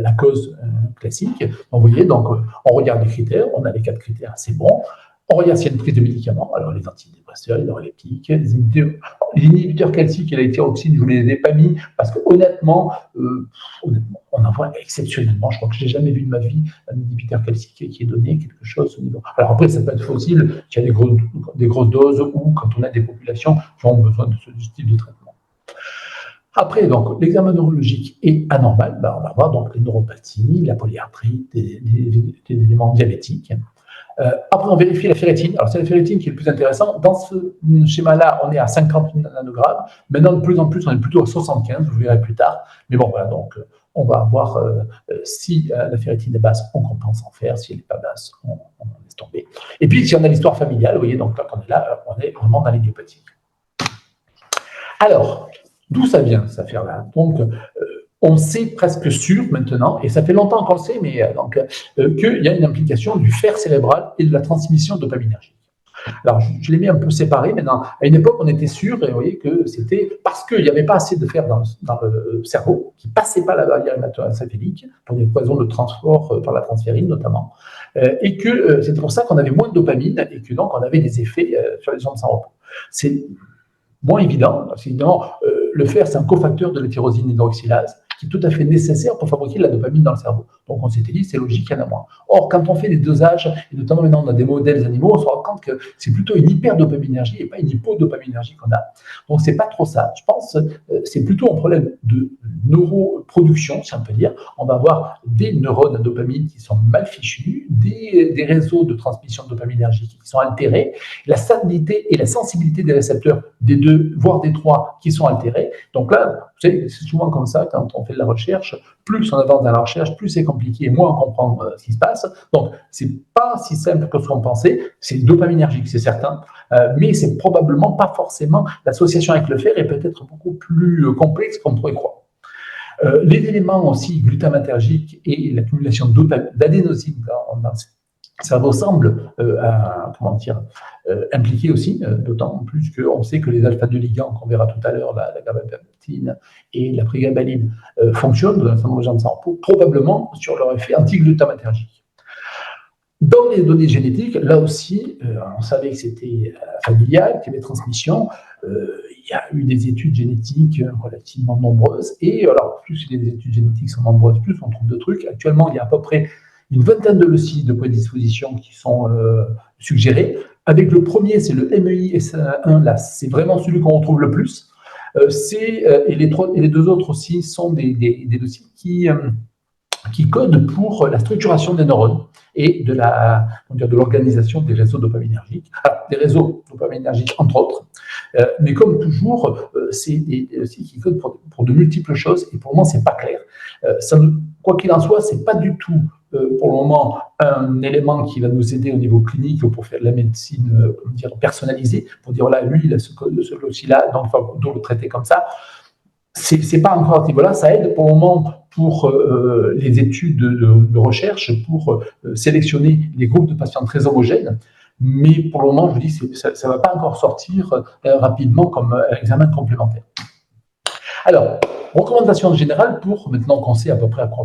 la cause classique. Donc, vous voyez, donc, on regarde les critères, on a les 4 critères, c'est bon. On regarde s'il y a une prise de médicaments, alors les antidépresseurs, les neuroleptiques, les inhibiteurs calciques et la thyroxine, je ne vous les ai pas mis parce que honnêtement, on en voit exceptionnellement. Je crois que je n'ai jamais vu de ma vie un inhibiteur calcique qui ait donné quelque chose au niveau. Alors après, ça peut être fossile, qui a des grosses doses ou quand on a des populations qui ont besoin de ce type de traitement. Après, donc, l'examen neurologique est anormal. Ben, on va voir donc les neuropathies, la polyarthrite, des éléments diabétiques. Après, on vérifie la ferritine. Alors, c'est la ferritine qui est le plus intéressant. Dans ce schéma-là, on est à 50 nanogrammes. Maintenant, de plus en plus, on est plutôt à 75, vous verrez plus tard. Mais bon, voilà, donc, on va voir si la ferritine est basse, on compense en fer. Si elle n'est pas basse, on laisse tomber. Et puis, si on a l'histoire familiale, vous voyez, donc, quand on est là, on est vraiment dans l'idiopathie. Alors, d'où ça vient, cette affaire-là? Donc, on sait presque sûr maintenant, et ça fait longtemps qu'on le sait, mais qu'il y a une implication du fer cérébral et de la transmission dopaminergique. Alors, je les mets un peu séparés maintenant. À une époque, on était sûr, et vous voyez que c'était parce qu'il n'y avait pas assez de fer dans le cerveau, qui ne passait pas la barrière hémato-encéphalique, pour des poisons de transport par la transférine notamment, et que c'était pour ça qu'on avait moins de dopamine, et que donc on avait des effets sur les jambes sans repos. C'est moins évident, parce qu'évidemment, le fer, c'est un cofacteur de la tyrosine hydroxylase, qui est tout à fait nécessaire pour fabriquer de la dopamine dans le cerveau. Donc on s'était dit, c'est logique, il y en a moins. Or, quand on fait des dosages, et notamment maintenant on a des modèles animaux, on se rend compte que c'est plutôt une hyperdopaminergie et pas une hypodopaminergie qu'on a. Donc c'est pas trop ça. Je pense que c'est plutôt un problème de neuroproduction, si on peut dire. On va avoir des neurones à dopamine qui sont mal fichus, des réseaux de transmission dopaminergique qui sont altérés, la stabilité et la sensibilité des récepteurs des 2, voire des 3 qui sont altérés. Donc là, c'est souvent comme ça quand on fait de la recherche, plus on avance dans la recherche, plus c'est compliqué, moins on comprend ce qui se passe. Donc, c'est pas si simple que ce qu'on pensait, c'est dopaminergique, c'est certain, mais c'est probablement pas forcément, l'association avec le fer est peut-être beaucoup plus complexe qu'on pourrait croire. Les éléments aussi glutamatergiques et l'accumulation d'adénosine dans le cerveau semble impliqué aussi, d'autant plus qu'on sait que les alpha-2 ligands, qu'on verra tout à l'heure, la gabapentine et la prégabaline, fonctionnent dans un syndrome de jambes sans repos, probablement sur leur effet antiglutamatergique. Dans les données génétiques, là aussi, on savait que c'était familial, qu'il y avait transmission. Il y a eu des études génétiques relativement nombreuses. Et alors, plus les études génétiques sont nombreuses, plus on trouve de trucs. Actuellement, il y a à peu près une vingtaine de loci de prédisposition qui sont suggérés. Avec le premier, c'est le MEI-S1, là, c'est vraiment celui qu'on retrouve le plus. Et les 2 autres aussi sont des loci qui codent pour la structuration des neurones et de l'organisation des réseaux dopaminergiques. Alors, des réseaux dopaminergiques, entre autres. Mais comme toujours, c'est des loci qui codent pour de multiples choses, et pour le moment, ce n'est pas clair. Quoi qu'il en soit, ce n'est pas du tout pour le moment un élément qui va nous aider au niveau clinique pour faire de la médecine personnalisée, pour dire voilà, lui il a ce loci-là, donc il doit le traiter comme ça. C'est pas encore à ce niveau-là, ça aide pour le moment pour les études de recherche, pour sélectionner des groupes de patients très homogènes, mais pour le moment, je vous dis, ça ne va pas encore sortir rapidement comme examen complémentaire. Alors, recommandation générale pour, maintenant qu'on sait à peu près à quoi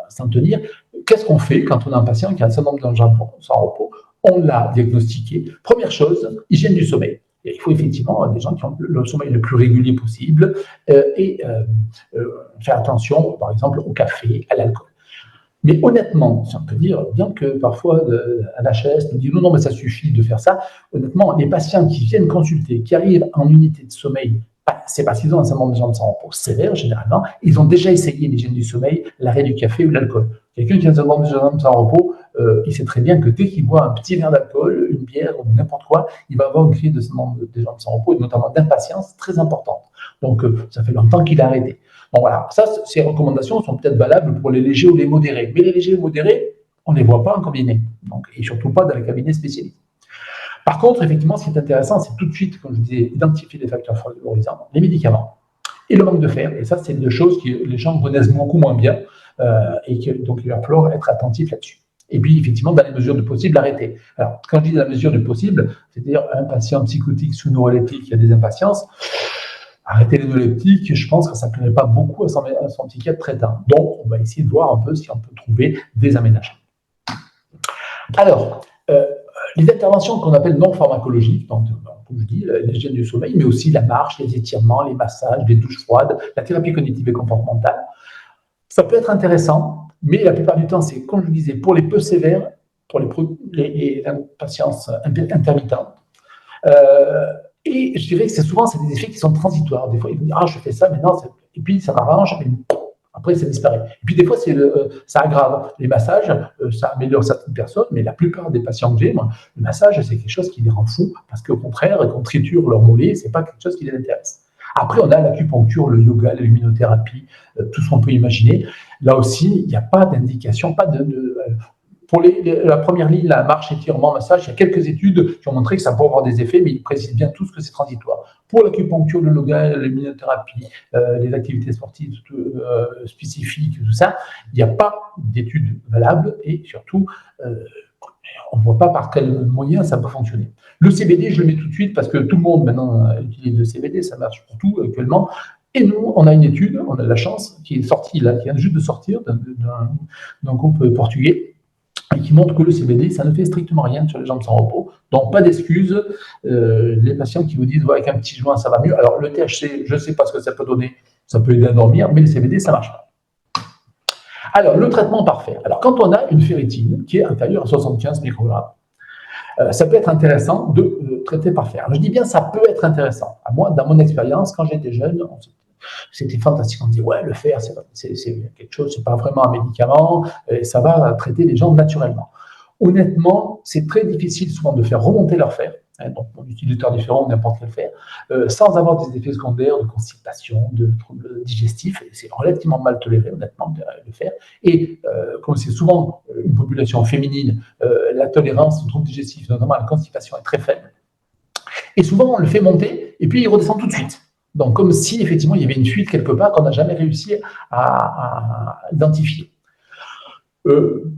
s'en tenir, qu'est-ce qu'on fait quand on a un patient qui a un syndrome de jambes sans repos? On l'a diagnostiqué. Première chose, hygiène du sommeil. Et il faut effectivement des gens qui ont le sommeil le plus régulier possible et faire attention, par exemple, au café, à l'alcool. Mais honnêtement, si on peut dire, bien que parfois un HS nous dit non, mais ça suffit de faire ça, honnêtement, les patients qui viennent consulter, qui arrivent en unité de sommeil, c'est parce qu'ils ont un syndrome de jambes sans repos sévère, généralement, ils ont déjà essayé l'hygiène du sommeil, l'arrêt du café ou l'alcool. Quelqu'un qui a un syndrome de jambes sans repos, il sait très bien que dès qu'il boit un petit verre d'alcool, une bière ou n'importe quoi, il va avoir une crise de syndrome de jambes sans repos, et notamment d'impatience très importante. Donc, ça fait longtemps qu'il a arrêté. Donc voilà, ça, ces recommandations sont peut-être valables pour les légers ou les modérés. Mais les légers ou modérés, on ne les voit pas en cabinet. Donc, et surtout pas dans les cabinets spécialisés. Par contre, effectivement, ce qui est intéressant, c'est tout de suite, comme je disais, identifier les facteurs favorisants, les médicaments et le manque de fer. Et ça, c'est deux choses que les gens connaissent beaucoup moins bien. Donc, il va falloir être attentif là-dessus. Et puis, effectivement, dans les mesures du possible, arrêter. Alors, quand je dis dans la mesure du possible, c'est-à-dire un patient psychotique sous neuroleptique qui a des impatiences, arrêter les neuroleptiques, je pense que ça ne plairait pas beaucoup à son psychiatre traitant. Donc, on va essayer de voir un peu si on peut trouver des aménagements. Alors, les interventions qu'on appelle non pharmacologiques, donc, comme je dis, l'hygiène du sommeil, mais aussi la marche, les étirements, les massages, les douches froides, la thérapie cognitive et comportementale, ça peut être intéressant, mais la plupart du temps, c'est, comme je disais, pour les peu sévères, pour les impatiences intermittentes. Et je dirais que c'est des effets qui sont transitoires. Des fois, ils vont dire « Ah, je fais ça, maintenant, et puis ça m'arrange, mais après, ça disparaît. » Et puis, des fois, ça aggrave. Les massages, ça améliore certaines personnes, mais la plupart des patients que j'ai, moi, le massage, c'est quelque chose qui les rend fous, parce qu'au contraire, quand on triture leur mollet, c'est pas quelque chose qui les intéresse. Après, on a l'acupuncture, le yoga, la luminothérapie, tout ce qu'on peut imaginer. Là aussi, il n'y a pas d'indication, pour la première ligne, la marche, étirement, massage, il y a quelques études qui ont montré que ça peut avoir des effets, mais ils précisent bien tous que c'est transitoire. Pour l'acupuncture, le yoga, la luminothérapie, les activités sportives spécifiques, tout ça, il n'y a pas d'études valables et surtout, on ne voit pas par quel moyen ça peut fonctionner. Le CBD, je le mets tout de suite parce que tout le monde maintenant utilise le CBD, ça marche pour tout actuellement. Et nous, on a une étude, on a de la chance, qui est sortie là, qui vient juste de sortir d'un groupe portugais, et qui montre que le CBD, ça ne fait strictement rien sur les jambes sans repos. Donc, pas d'excuses. Les patients qui vous disent ouais, avec un petit joint, ça va mieux. Alors, le THC, je ne sais pas ce que ça peut donner. Ça peut aider à dormir, mais le CBD, ça ne marche pas. Alors, le traitement parfait. Alors, quand on a une ferritine qui est inférieure à 75 microgrammes, ça peut être intéressant de traiter par fer. Alors, je dis bien ça peut être intéressant. À moi, dans mon expérience, quand j'étais jeune, c'était fantastique. On dit ouais, le fer, c'est quelque chose, c'est pas vraiment un médicament, et ça va traiter les gens naturellement. Honnêtement, c'est très difficile souvent de faire remonter leur fer. Donc, on utilise des différents, n'importe quel fer, sans avoir des effets secondaires de constipation, de troubles digestifs. C'est relativement mal toléré, honnêtement, le fer. Et comme c'est souvent une population féminine, la tolérance aux troubles digestifs, notamment à la constipation, est très faible. Et souvent, on le fait monter, et puis il redescend tout de suite. Donc, comme si, effectivement, il y avait une fuite quelque part qu'on n'a jamais réussi à identifier.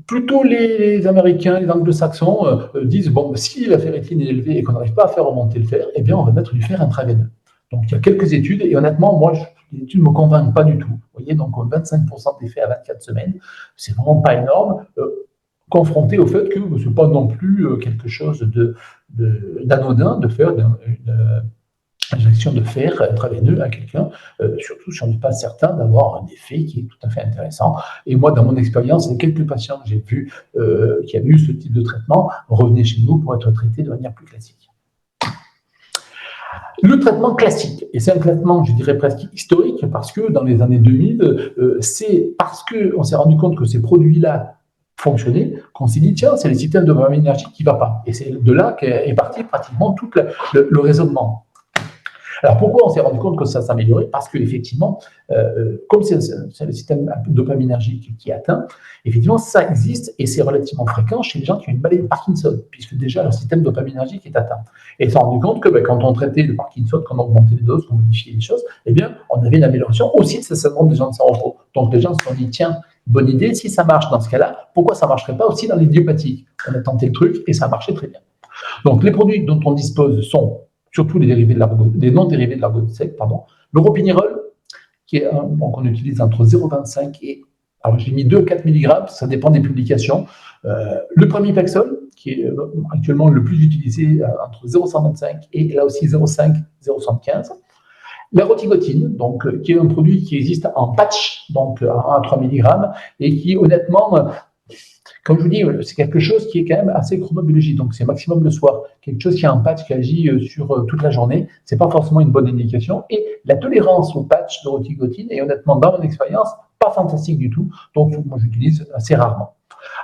Plutôt les Américains, les Anglo-Saxons disent, bon, si la ferritine est élevée et qu'on n'arrive pas à faire remonter le fer, eh bien, on va mettre du fer intraveineux. Donc, il y a quelques études, et honnêtement, moi, les études ne me convainquent pas du tout. Vous voyez, donc 25% d'effet à 24 semaines, c'est vraiment pas énorme, confronté au fait que ce n'est pas non plus quelque chose d'anodin de faire une injection de fer intraveineux à quelqu'un, surtout si on n'est pas certain d'avoir un effet qui est tout à fait intéressant. Et moi, dans mon expérience, les quelques patients que j'ai vus qui avaient eu ce type de traitement revenaient chez nous pour être traités de manière plus classique. Le traitement classique, et c'est un traitement, je dirais, presque historique, parce que dans les années 2000, c'est parce qu'on s'est rendu compte que ces produits-là fonctionnaient, qu'on s'est dit, tiens, c'est le système de dopamine énergique qui ne va pas. Et c'est de là qu'est parti pratiquement tout le raisonnement. Alors, pourquoi on s'est rendu compte que ça s'améliorait? Parce qu'effectivement, comme c'est le système dopaminergique qui est atteint, effectivement, ça existe et c'est relativement fréquent chez les gens qui ont une maladie de Parkinson, puisque déjà leur système dopaminergique est atteint. Et on s'est rendu compte que quand on traitait le Parkinson, quand on augmentait les doses, qu'on modifiait les choses, eh bien, on avait une amélioration aussi de ce syndrome des gens de sans repos. Donc, les gens se sont dit, tiens, bonne idée, si ça marche dans ce cas-là, pourquoi ça ne marcherait pas aussi dans l'idiopathique? On a tenté le truc et ça a marché très bien. Donc, les produits dont on dispose sont surtout les non-dérivés de l'ergotisec, le ropinirole, qu'on utilise entre 0,25 et, alors j'ai mis 2-4 mg, ça dépend des publications, le pramipexole, qui est actuellement le plus utilisé entre 0,125 et là aussi 0,5, 0,75, la rotigotine, donc, qui est un produit qui existe en patch, donc à 3 mg, et qui honnêtement, comme je vous dis, c'est quelque chose qui est quand même assez chronobiologique, donc c'est maximum le soir. Quelque chose qui a un patch qui agit sur toute la journée, c'est pas forcément une bonne indication. Et la tolérance au patch de rotigotine est honnêtement, dans mon expérience, pas fantastique du tout, donc moi j'utilise assez rarement.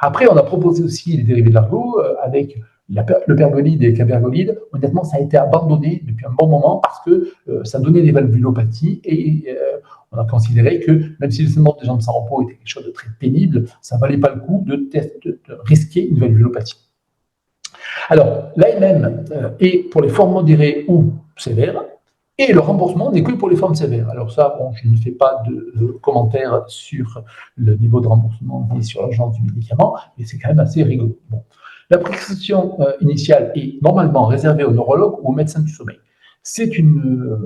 Après, on a proposé aussi les dérivés de l'ergot avec le pergolide et le cabergolide. Honnêtement, ça a été abandonné depuis un bon moment parce que ça donnait des valvulopathies et on a considéré que même si le syndrome des jambes sans repos était quelque chose de très pénible, ça ne valait pas le coup de risquer une valvulopathie. Alors, l'AMM est pour les formes modérées ou sévères, Et le remboursement n'est que pour les formes sévères. Alors ça, bon, je ne fais pas de commentaires sur le niveau de remboursement ni sur l'agence du médicament, mais c'est quand même assez rigolo. Bon. La prescription initiale est normalement réservée au neurologue ou au médecin du sommeil. C'est une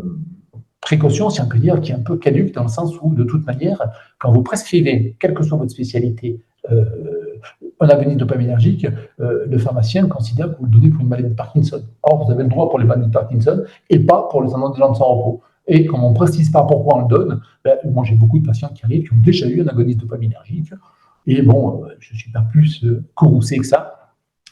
précaution, si on peut dire, qui est un peu caduque dans le sens où, de toute manière, quand vous prescrivez, quelle que soit votre spécialité, un agoniste dopaminergique, le pharmacien considère que vous le donnez pour une maladie de Parkinson. Or, vous avez le droit pour les maladies de Parkinson et pas pour les antécédents de sans repos. Et comme on ne précise pas pourquoi on le donne, ben, moi j'ai beaucoup de patients qui arrivent qui ont déjà eu un agoniste dopaminergique. Et bon, je ne suis pas plus courroucé que ça.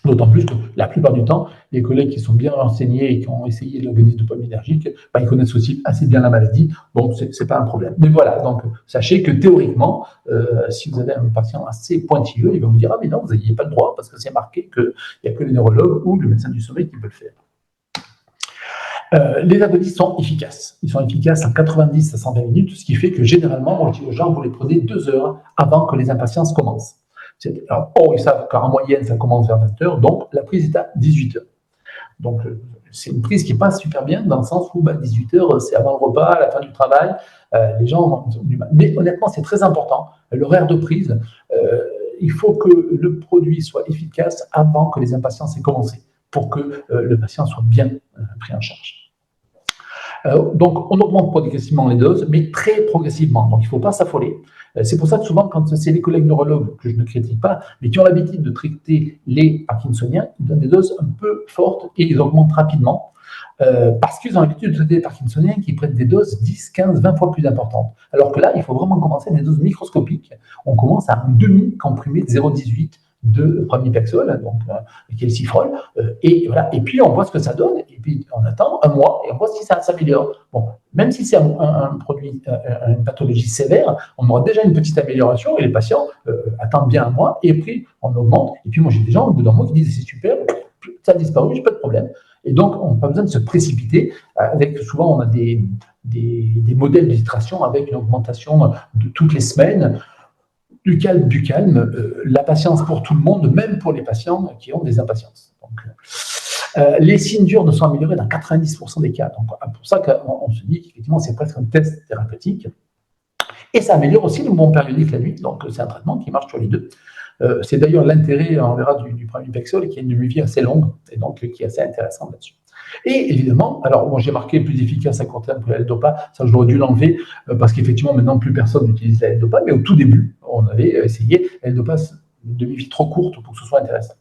D'autant plus que la plupart du temps, les collègues qui sont bien renseignés et qui ont essayé l'organisme dopaminergique, ben, ils connaissent aussi assez bien la maladie, donc c'est pas un problème. Mais voilà, donc sachez que théoriquement, si vous avez un patient assez pointilleux, il va vous dire ah mais non, vous n'avez pas le droit parce que c'est marqué qu'il n'y a que les neurologues ou le médecin du sommeil qui peut le faire. Les agonistes sont efficaces. Ils sont efficaces en 90 à 120 minutes, ce qui fait que généralement, on dit aux gens, vous les prenez 2 heures avant que les impatiences commencent. Alors, ils savent qu'en moyenne, ça commence vers 20 heures, donc la prise est à 18 heures. Donc, c'est une prise qui passe super bien dans le sens où 18 heures, c'est avant le repas, à la fin du travail, les gens ont du mal. Mais honnêtement, c'est très important. L'horaire de prise, il faut que le produit soit efficace avant que les impatiences aient commencé pour que le patient soit bien pris en charge. Donc, on augmente progressivement les doses, mais très progressivement. Donc, il ne faut pas s'affoler. C'est pour ça que souvent, quand c'est les collègues neurologues, que je ne critique pas, mais qui ont l'habitude de traiter les parkinsoniens, ils donnent des doses un peu fortes et ils augmentent rapidement. Parce qu'ils ont l'habitude de traiter les parkinsoniens qui prennent des doses 10, 15, 20 fois plus importantes. Alors que là, il faut vraiment commencer à des doses microscopiques. On commence à un demi-comprimé de 0,18 de pramipexole, donc qui est le cifrol, et voilà. Et puis on voit ce que ça donne, et puis on attend un mois et on voit si ça s'améliore. Bon, même si c'est un produit, une pathologie sévère, on aura déjà une petite amélioration et les patients attendent bien un mois et puis on augmente. Et puis moi j'ai des gens au bout d'un mois qui disent c'est super, ça a disparu, j'ai pas de problème. Et donc on n'a pas besoin de se précipiter. Avec souvent on a des modèles d'itration avec une augmentation de toutes les semaines. Du calme, la patience pour tout le monde, même pour les patients qui ont des impatiences. Donc, les signes durs ne sont améliorés dans 90% des cas. Donc, c'est pour ça qu'on se dit qu'effectivement, c'est presque un test thérapeutique. Et ça améliore aussi le mouvement périodique la nuit. Donc, c'est un traitement qui marche sur les deux. C'est d'ailleurs l'intérêt, on verra, du pramipexole, qui a une durée assez longue et donc qui est assez intéressant là-dessus. Et évidemment, alors bon, j'ai marqué plus efficace à court terme que la L-Dopa, ça j'aurais dû l'enlever parce qu'effectivement maintenant plus personne n'utilise la L-Dopa, mais au tout début, on avait essayé la L-Dopa, une demi-vie trop courte pour que ce soit intéressant.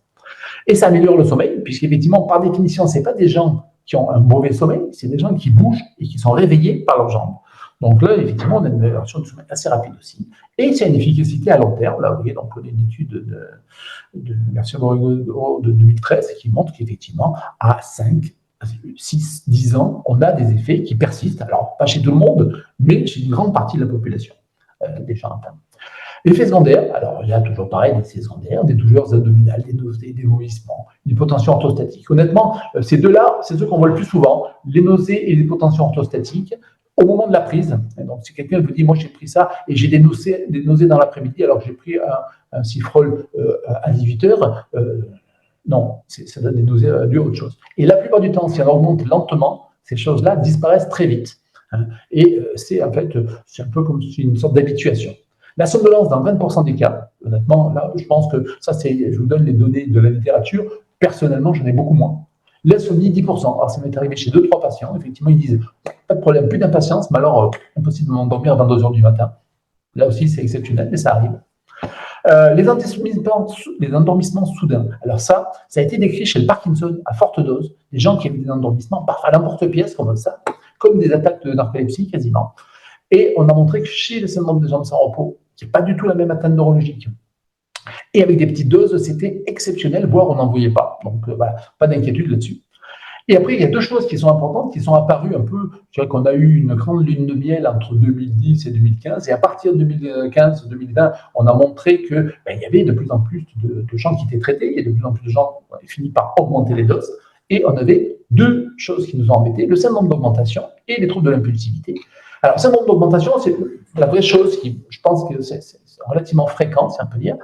Et ça améliore le sommeil, puisqu'effectivement, par définition, ce n'est pas des gens qui ont un mauvais sommeil, c'est des gens qui bougent et qui sont réveillés par leurs jambes. Donc là, effectivement, on a une amélioration du sommeil assez rapide aussi. Et c'est une efficacité à long terme. Là, vous voyez, donc, on a une étude de Garcia Borrego de 2013 qui montre qu'effectivement, à 5, 6, 10 ans, on a des effets qui persistent. Alors, pas chez tout le monde, mais chez une grande partie de la population des gens atteints. L'effet secondaire, alors il y a toujours pareil, des effets secondaires, des douleurs abdominales, des nausées, des vomissements, une hypotension orthostatique. Honnêtement, ces deux-là, c'est ceux qu'on voit le plus souvent, les nausées et l'hypotension orthostatique, au moment de la prise. Et donc, si quelqu'un vous dit, moi j'ai pris ça et j'ai des nausées dans l'après-midi, alors que j'ai pris un cifrol à 18 heures, non, ça donne des nausées dues à autre chose. Et la plupart du temps, si on augmente lentement, ces choses-là disparaissent très vite. Et c'est en fait, c'est un peu comme une sorte d'habituation. La somnolence, dans 20% des cas, honnêtement, là, je pense que ça, je vous donne les données de la littérature. Personnellement, j'en ai beaucoup moins. L'insomnie, 10%. Alors, ça m'est arrivé chez 2-3 patients. Effectivement, ils disent pas de problème, plus d'impatience, mais alors, impossible de m'endormir à 22 heures du matin. Là aussi, c'est exceptionnel, mais ça arrive. Les endormissements soudains. Alors ça a été décrit chez le Parkinson à forte dose. Des gens qui avaient des endormissements, parfois à l'emporte-pièce, comme ça, comme des attaques de narcolepsie quasiment. Et on a montré que chez le syndrome des jambes sans repos, qui n'est pas du tout la même atteinte neurologique, et avec des petites doses, c'était exceptionnel, voire on n'en voyait pas. Donc voilà, pas d'inquiétude là-dessus. Et après, il y a deux choses qui sont importantes, qui sont apparues un peu, je dirais qu'on a eu une grande lune de miel entre 2010 et 2015, et à partir de 2015-2020, on a montré qu'il y avait de plus en plus de gens qui étaient traités, et de plus en plus de gens ont fini par augmenter les doses, et on avait deux choses qui nous ont embêtés, le syndrome d'augmentation et les troubles de l'impulsivité. Alors, le syndrome d'augmentation, c'est la vraie chose qui, je pense que c'est relativement fréquent, si on peut dire,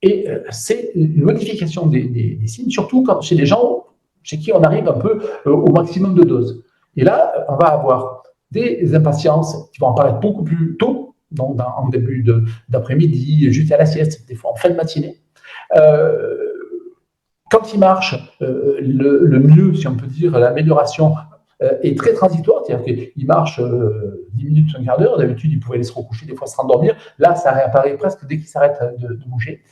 et c'est une modification des signes, surtout chez les gens chez qui on arrive un peu au maximum de doses. Et là, on va avoir des impatiences qui vont apparaître beaucoup plus tôt, donc en début d'après-midi, juste à la sieste, des fois en fin de matinée. Euh, Quand il marche, le mieux, si on peut dire, l'amélioration est très transitoire, c'est-à-dire qu'il marche 10 minutes, un quart d'heure, d'habitude il pouvait aller se recoucher, des fois se rendormir, là ça réapparaît presque dès qu'il s'arrête de bouger.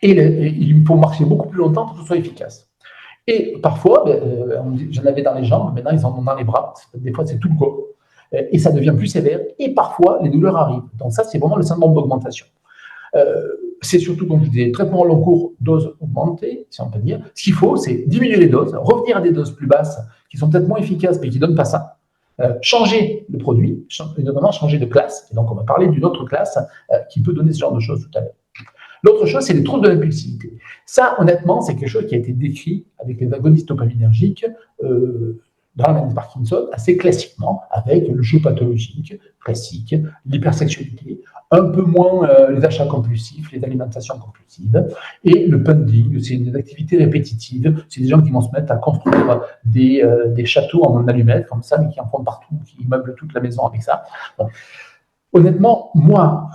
Il faut marcher beaucoup plus longtemps pour que ce soit efficace. Et parfois, j'en avais dans les jambes, maintenant ils en ont dans les bras, des fois c'est tout le corps, et ça devient plus sévère, et parfois les douleurs arrivent. Donc ça c'est vraiment le syndrome d'augmentation. C'est surtout, comme je disais, traitement à long cours, dose augmentée, si on peut dire. Ce qu'il faut, c'est diminuer les doses, revenir à des doses plus basses, qui sont peut-être moins efficaces, mais qui ne donnent pas ça. Changer de produit, et notamment changer de classe. Et donc, on va parler d'une autre classe qui peut donner ce genre de choses tout à l'heure. L'autre chose, c'est les troubles de l'impulsivité. Ça, honnêtement, c'est quelque chose qui a été décrit avec les agonistes dopaminergiques dans la maladie de Parkinson, assez classiquement, avec le jeu pathologique classique, l'hypersexualité, un peu moins les achats compulsifs, les alimentations compulsives, et le pending, c'est des activités répétitives, c'est des gens qui vont se mettre à construire des châteaux en allumettes, comme ça, mais qui en font partout, qui meublent toute la maison avec ça. Bon. Honnêtement, moi,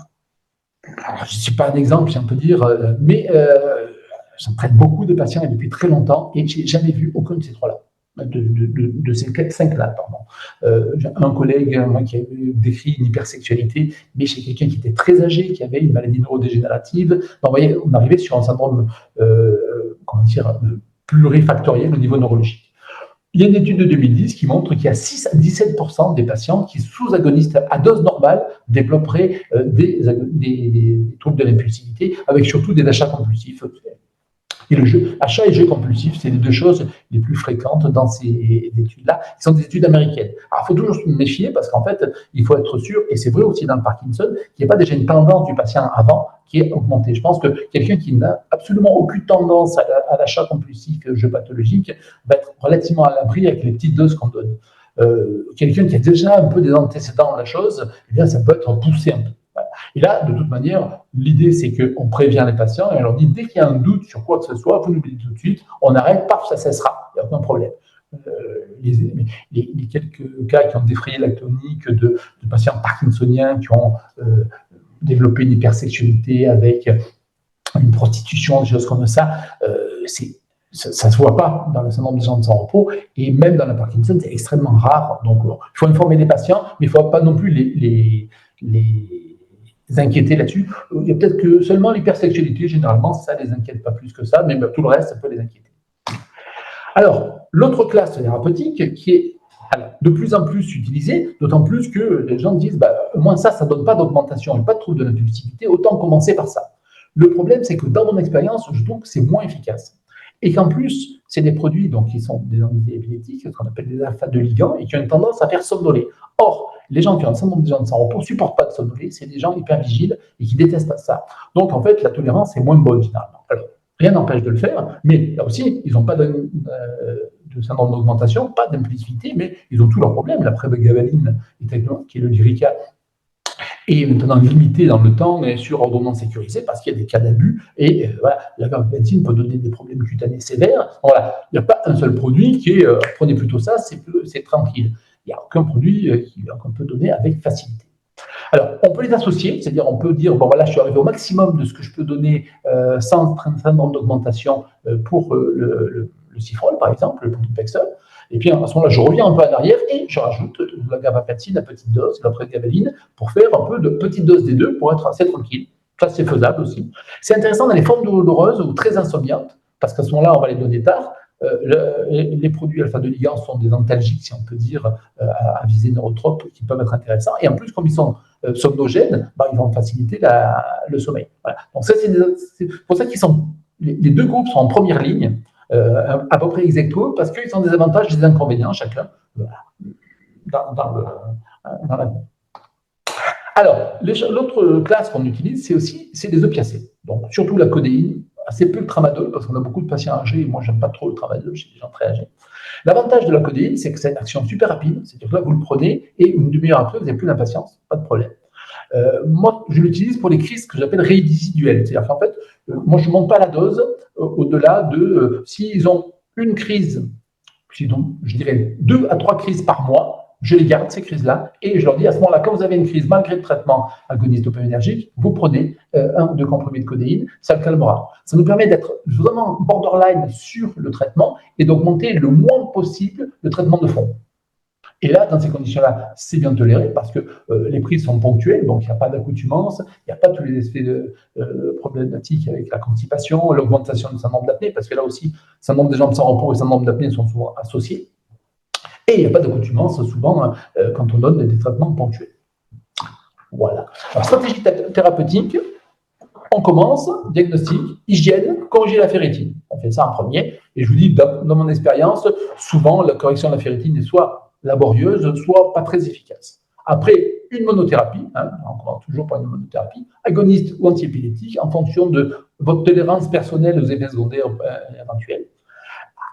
je ne suis pas un exemple, si on peut dire, mais j'en traite beaucoup de patients et depuis très longtemps, et je n'ai jamais vu aucun de ces trois-là. De ces 5-là, pardon. Un collègue, moi, qui avait décrit une hypersexualité, mais chez quelqu'un qui était très âgé, qui avait une maladie neurodégénérative. Donc, vous voyez, on arrivait sur un syndrome, plurifactoriel au niveau neurologique. Il y a une étude de 2010 qui montre qu'il y a 6 à 17% des patients qui, sous agonistes à dose normale, développeraient des troubles de l'impulsivité, avec surtout des achats compulsifs. Et achat et jeu compulsif, c'est les deux choses les plus fréquentes dans ces études-là, qui sont des études américaines. Alors, il faut toujours se méfier parce qu'en fait, il faut être sûr, et c'est vrai aussi dans le Parkinson, qu'il n'y a pas déjà une tendance du patient avant qui est augmentée. Je pense que quelqu'un qui n'a absolument aucune tendance à l'achat compulsif et au jeu pathologique va être relativement à l'abri avec les petites doses qu'on donne. Quelqu'un qui a déjà un peu des antécédents à la chose, eh bien, ça peut être poussé un peu. Et là, de toute manière, l'idée, c'est qu'on prévient les patients et on leur dit, dès qu'il y a un doute sur quoi que ce soit, vous nous le dites tout de suite, on arrête, paf, ça cessera, il n'y a aucun problème. Les quelques cas qui ont défrayé la chronique de patients parkinsoniens qui ont développé une hypersexualité avec une prostitution, des choses comme ça, ça ne se voit pas dans le syndrome des gens sans repos, et même dans la Parkinson, c'est extrêmement rare. Donc, il faut informer les patients, mais il ne faut pas non plus les inquiéter là-dessus. Il y a peut-être que seulement l'hypersexualité, généralement, ça ne les inquiète pas plus que ça, mais tout le reste, ça peut les inquiéter. Alors, l'autre classe thérapeutique qui est de plus en plus utilisée, d'autant plus que les gens disent, au moins ça ne donne pas d'augmentation et pas de trouble de l'impulsivité, autant commencer par ça. Le problème, c'est que dans mon expérience, je trouve que c'est moins efficace. Et qu'en plus, c'est des produits donc, qui sont des antiépileptiques, ce qu'on appelle des alpha-2 ligands, et qui ont une tendance à faire somnoler. Or, les gens qui ont un syndrome des gens sans repos ne supportent pas de somnoler, c'est des gens hyper vigiles et qui détestent pas ça. Donc, en fait, la tolérance est moins bonne, généralement. Alors, rien n'empêche de le faire, mais là aussi, ils n'ont pas de syndrome d'augmentation, pas d'impulsivité, mais ils ont tous leurs problèmes. La prégabaline, qui est le Lyrica, est maintenant limité dans le temps, mais sur ordonnance sécurisée, parce qu'il y a des cas d'abus, et voilà, la gabapentin peut donner des problèmes cutanés sévères. Voilà, il n'y a pas un seul produit qui est prenez plutôt ça, c'est tranquille. Il n'y a aucun produit qu'on peut donner avec facilité. Alors, on peut les associer, c'est-à-dire on peut dire, bon voilà, je suis arrivé au maximum de ce que je peux donner sans syndrome d'augmentation pour le Cifrol, par exemple, le Pantopexol. Et puis à ce moment-là, je reviens un peu en arrière et je rajoute de la gabapentin à petite dose, la prégabaline, pour faire un peu de petite dose des deux pour être assez tranquille. Ça, c'est faisable aussi. C'est intéressant dans les formes douloureuses ou très insomniantes, parce qu'à ce moment-là, on va les donner tard. Les produits alpha-2 ligands sont des antalgiques, si on peut dire, à visée neurotrope, qui peuvent être intéressants. Et en plus, comme ils sont somnogènes, ils vont faciliter le sommeil. Voilà. Donc ça, c'est pour ça qu'ils sont les deux groupes sont en première ligne, à peu près ex aequo, parce qu'ils ont des avantages et des inconvénients chacun dans la. Alors, l'autre classe qu'on utilise, c'est les opiacés. Donc, surtout la codéine, assez peu le tramadol, parce qu'on a beaucoup de patients âgés, et moi, j'aime pas trop le tramadol chez des gens très âgés. L'avantage de la codéine, c'est que c'est une action super rapide, c'est-à-dire que là, vous le prenez, et une demi-heure après, vous n'avez plus d'impatience, pas de problème. Moi, je l'utilise pour les crises que j'appelle résiduelles. C'est-à-dire qu'en fait, moi, je ne monte pas la dose au-delà de s'ils ont une crise donc, je dirais 2 à 3 crises par mois. Je les garde, ces crises-là, et je leur dis à ce moment-là, quand vous avez une crise, malgré le traitement agoniste dopaminergique, vous prenez 1 ou 2 comprimés de codéine, ça le calmera. Ça nous permet d'être vraiment borderline sur le traitement et d'augmenter le moins possible le traitement de fond. Et là, dans ces conditions-là, c'est bien toléré parce que les prises sont ponctuelles, donc il n'y a pas d'accoutumance, il n'y a pas tous les effets problématiques avec la constipation, l'augmentation du syndrome d'apnée, parce que là aussi, syndrome des jambes sans repos et syndrome d'apnée sont souvent associés. Et il n'y a pas d'accoutumance souvent quand on donne des traitements ponctuels. Voilà. Alors, stratégie thérapeutique, on commence, diagnostic, hygiène, corriger la ferritine. On fait ça en premier. Et je vous dis, dans mon expérience, souvent, la correction de la ferritine est soit laborieuse, soit pas très efficace. Après, une monothérapie, on commence toujours par une monothérapie, agoniste ou antiépileptique, en fonction de votre tolérance personnelle aux effets secondaires éventuels.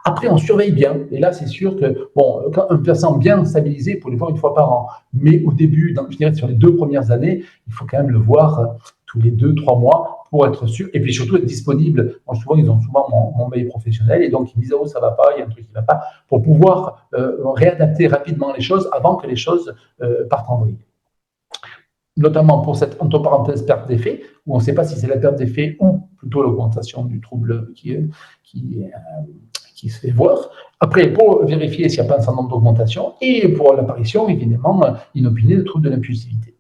Après, on surveille bien. Et là, c'est sûr que, bon, quand un patient bien stabilisé, pour les voir 1 fois par an, mais au début, je dirais sur les 2 premières années, il faut quand même le voir tous les 2-3 mois pour être sûr. Et puis surtout être disponible. Moi, souvent, ils ont souvent mon mail professionnel et donc ils me disent, oh, ça va pas, il y a un truc qui va pas, pour pouvoir réadapter rapidement les choses avant que les choses partent en vrille. Notamment pour cette, entre parenthèses, perte d'effet, où on ne sait pas si c'est la perte d'effet ou plutôt l'augmentation du trouble qui se fait voir. Après, pour vérifier s'il n'y a pas un certain nombre d'augmentation, et pour l'apparition, évidemment, inopinée de troubles de l'impulsivité.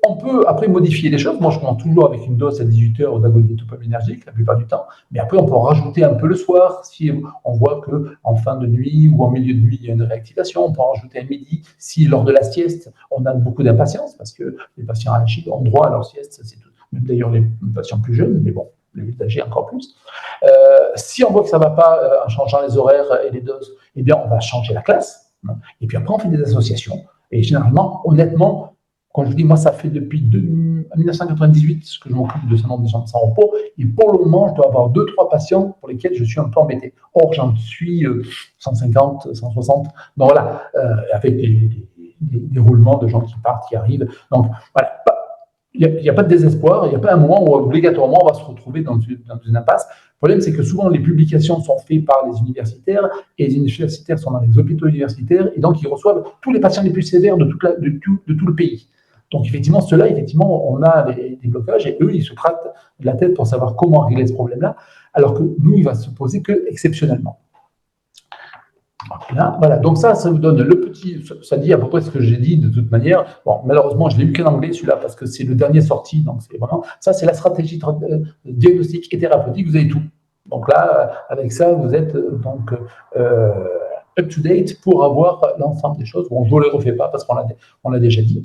On peut après modifier les choses. Moi, je commence toujours avec une dose à 18 heures d'agonie dopaminergique, la plupart du temps. Mais après, on peut en rajouter un peu le soir, si on voit qu'en fin de nuit ou en milieu de nuit, il y a une réactivation. On peut en rajouter à midi, si lors de la sieste, on a beaucoup d'impatience, parce que les patients âgés ont droit à leur sieste. C'est tout. Même d'ailleurs les patients plus jeunes, mais bon, les âgés encore plus. Si on voit que ça ne va pas en changeant les horaires et les doses, eh bien, on va changer la classe. Et puis après, on fait des associations. Et généralement, honnêtement, quand je vous dis, moi, ça fait depuis 1998 que je m'occupe de syndrome des jambes sans repos, et pour le moment, je dois avoir 2-3 patients pour lesquels je suis un peu embêté. Or, j'en suis 150, 160, donc voilà, avec des roulements de gens qui partent, qui arrivent. Donc, voilà, il n'y a pas de désespoir, il n'y a pas un moment où obligatoirement on va se retrouver dans une impasse. Le problème, c'est que souvent les publications sont faites par les universitaires, et les universitaires sont dans les hôpitaux universitaires, et donc ils reçoivent tous les patients les plus sévères de tout le pays. Donc effectivement, ceux-là, effectivement, on a des blocages, et eux, ils se grattent la tête pour savoir comment régler ce problème-là, alors que nous, il va se poser que exceptionnellement. Là, voilà, donc ça vous donne le petit, ça dit à peu près ce que j'ai dit de toute manière. Bon, malheureusement, je l'ai eu qu'en anglais celui-là parce que c'est le dernier sorti, donc c'est vraiment, ça c'est la stratégie diagnostique et thérapeutique, vous avez tout. Donc là, avec ça, vous êtes donc up to date pour avoir l'ensemble des choses. Bon, je ne les refais pas parce qu'on l'a déjà dit.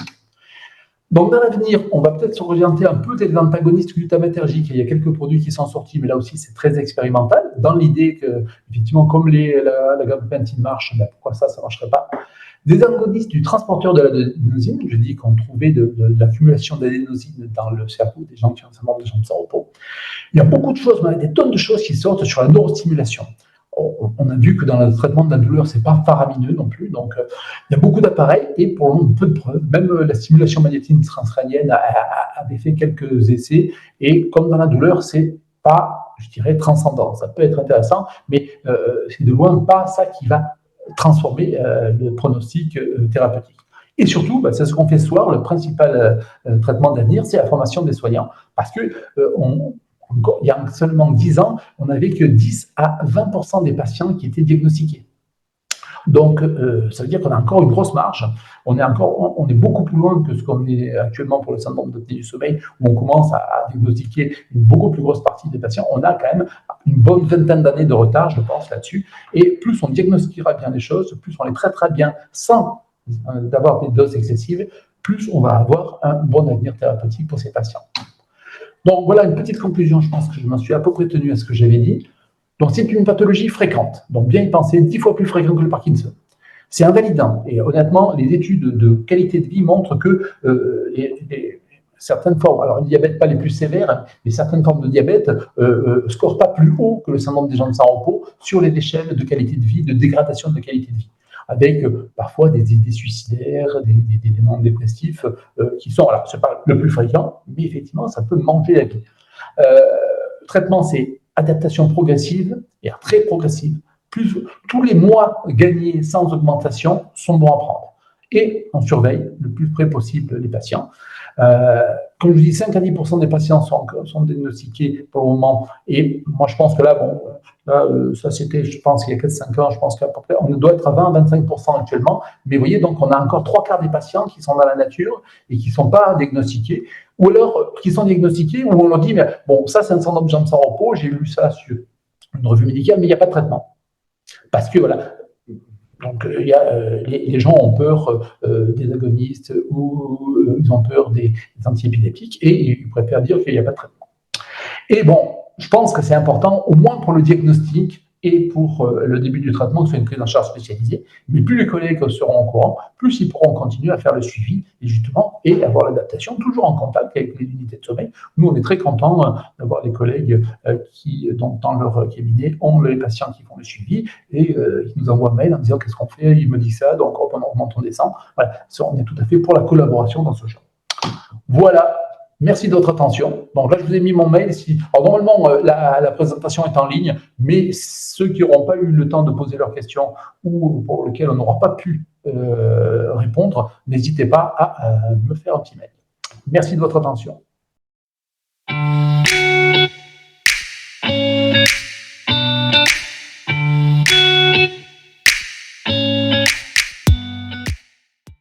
Donc, dans l'avenir, on va peut-être s'orienter un peu vers les antagonistes glutamatergiques. Il y a quelques produits qui sont sortis, mais là aussi, c'est très expérimental, dans l'idée que, effectivement, comme la gabapentine marche, ben pourquoi ça ne marcherait pas? Des antagonistes du transporteur de l'adénosine, je dis qu'on trouvait de l'accumulation d'adénosine dans le cerveau des gens qui ont un syndrome des jambes sans repos. Il y a beaucoup de choses, des tonnes de choses qui sortent sur la neurostimulation. On a vu que dans le traitement de la douleur, ce n'est pas faramineux non plus. Donc, il y a beaucoup d'appareils et pour le moment, peu de preuves. Même la stimulation magnétique transcrânienne avait fait quelques essais. Et comme dans la douleur, ce n'est pas, je dirais, transcendant. Ça peut être intéressant, mais c'est de loin pas ça qui va transformer le pronostic thérapeutique. Et surtout, c'est ce qu'on fait ce soir. Le principal traitement d'avenir, c'est la formation des soignants. Parce que il y a seulement 10 ans, on n'avait que 10 à 20% des patients qui étaient diagnostiqués. Donc, ça veut dire qu'on a encore une grosse marge. On est beaucoup plus loin que ce qu'on est actuellement pour le syndrome d'apnée du sommeil, où on commence à diagnostiquer une beaucoup plus grosse partie des patients. On a quand même une bonne vingtaine d'années de retard, je pense, là-dessus. Et plus on diagnostiquera bien les choses, plus on les traitera bien sans d'avoir des doses excessives, plus on va avoir un bon avenir thérapeutique pour ces patients. Donc voilà une petite conclusion, je pense que je m'en suis à peu près tenu à ce que j'avais dit. Donc c'est une pathologie fréquente, donc bien y penser, 10 fois plus fréquente que le Parkinson. C'est invalidant, et honnêtement, les études de qualité de vie montrent que certaines formes, alors le diabète pas les plus sévères, mais certaines formes de diabète scorent pas plus haut que le syndrome des jambes sans repos sur les échelles de qualité de vie, de dégradation de qualité de vie, avec parfois des idées suicidaires, des éléments dépressifs qui sont, alors c'est pas le plus fréquent, mais effectivement, ça peut manger la vie. Le traitement, c'est adaptation progressive et très progressive. tous les mois gagnés sans augmentation sont bons à prendre. Et on surveille le plus près possible les patients. Comme je dis, 5 à 10% des patients sont diagnostiqués pour le moment. Et moi, je pense que là, ça c'était, je pense, il y a 4-5 ans, je pense qu'à peu près, on doit être à 20 à 25% actuellement. Mais vous voyez, donc, on a encore 3/4 des patients qui sont dans la nature et qui ne sont pas diagnostiqués. Ou alors, qui sont diagnostiqués, où on leur dit, mais bon, ça, c'est un syndrome de jambes sans repos, j'ai lu ça sur une revue médicale, mais il n'y a pas de traitement. Parce que voilà, donc les gens ont peur des agonistes ou ils ont peur des antiépileptiques et ils préfèrent dire qu'il n'y a pas de traitement. Et bon, je pense que c'est important, au moins pour le diagnostic et pour le début du traitement, de faire une prise en charge spécialisée. Mais plus les collègues seront au courant, plus ils pourront continuer à faire le suivi et justement et avoir l'adaptation, toujours en contact avec les unités de sommeil. Nous, on est très contents d'avoir des collègues qui, dans leur cabinet, ont les patients qui font le suivi et qui nous envoient un mail en disant qu'est-ce qu'on fait, il me dit ça, donc hop, on augmente, on descend. Voilà, on est tout à fait pour la collaboration dans ce genre. Voilà. Merci de votre attention. Donc là, je vous ai mis mon mail. Alors, normalement, la présentation est en ligne, mais ceux qui n'auront pas eu le temps de poser leurs questions ou pour lesquels on n'aura pas pu répondre, n'hésitez pas à me faire un petit mail. Merci de votre attention.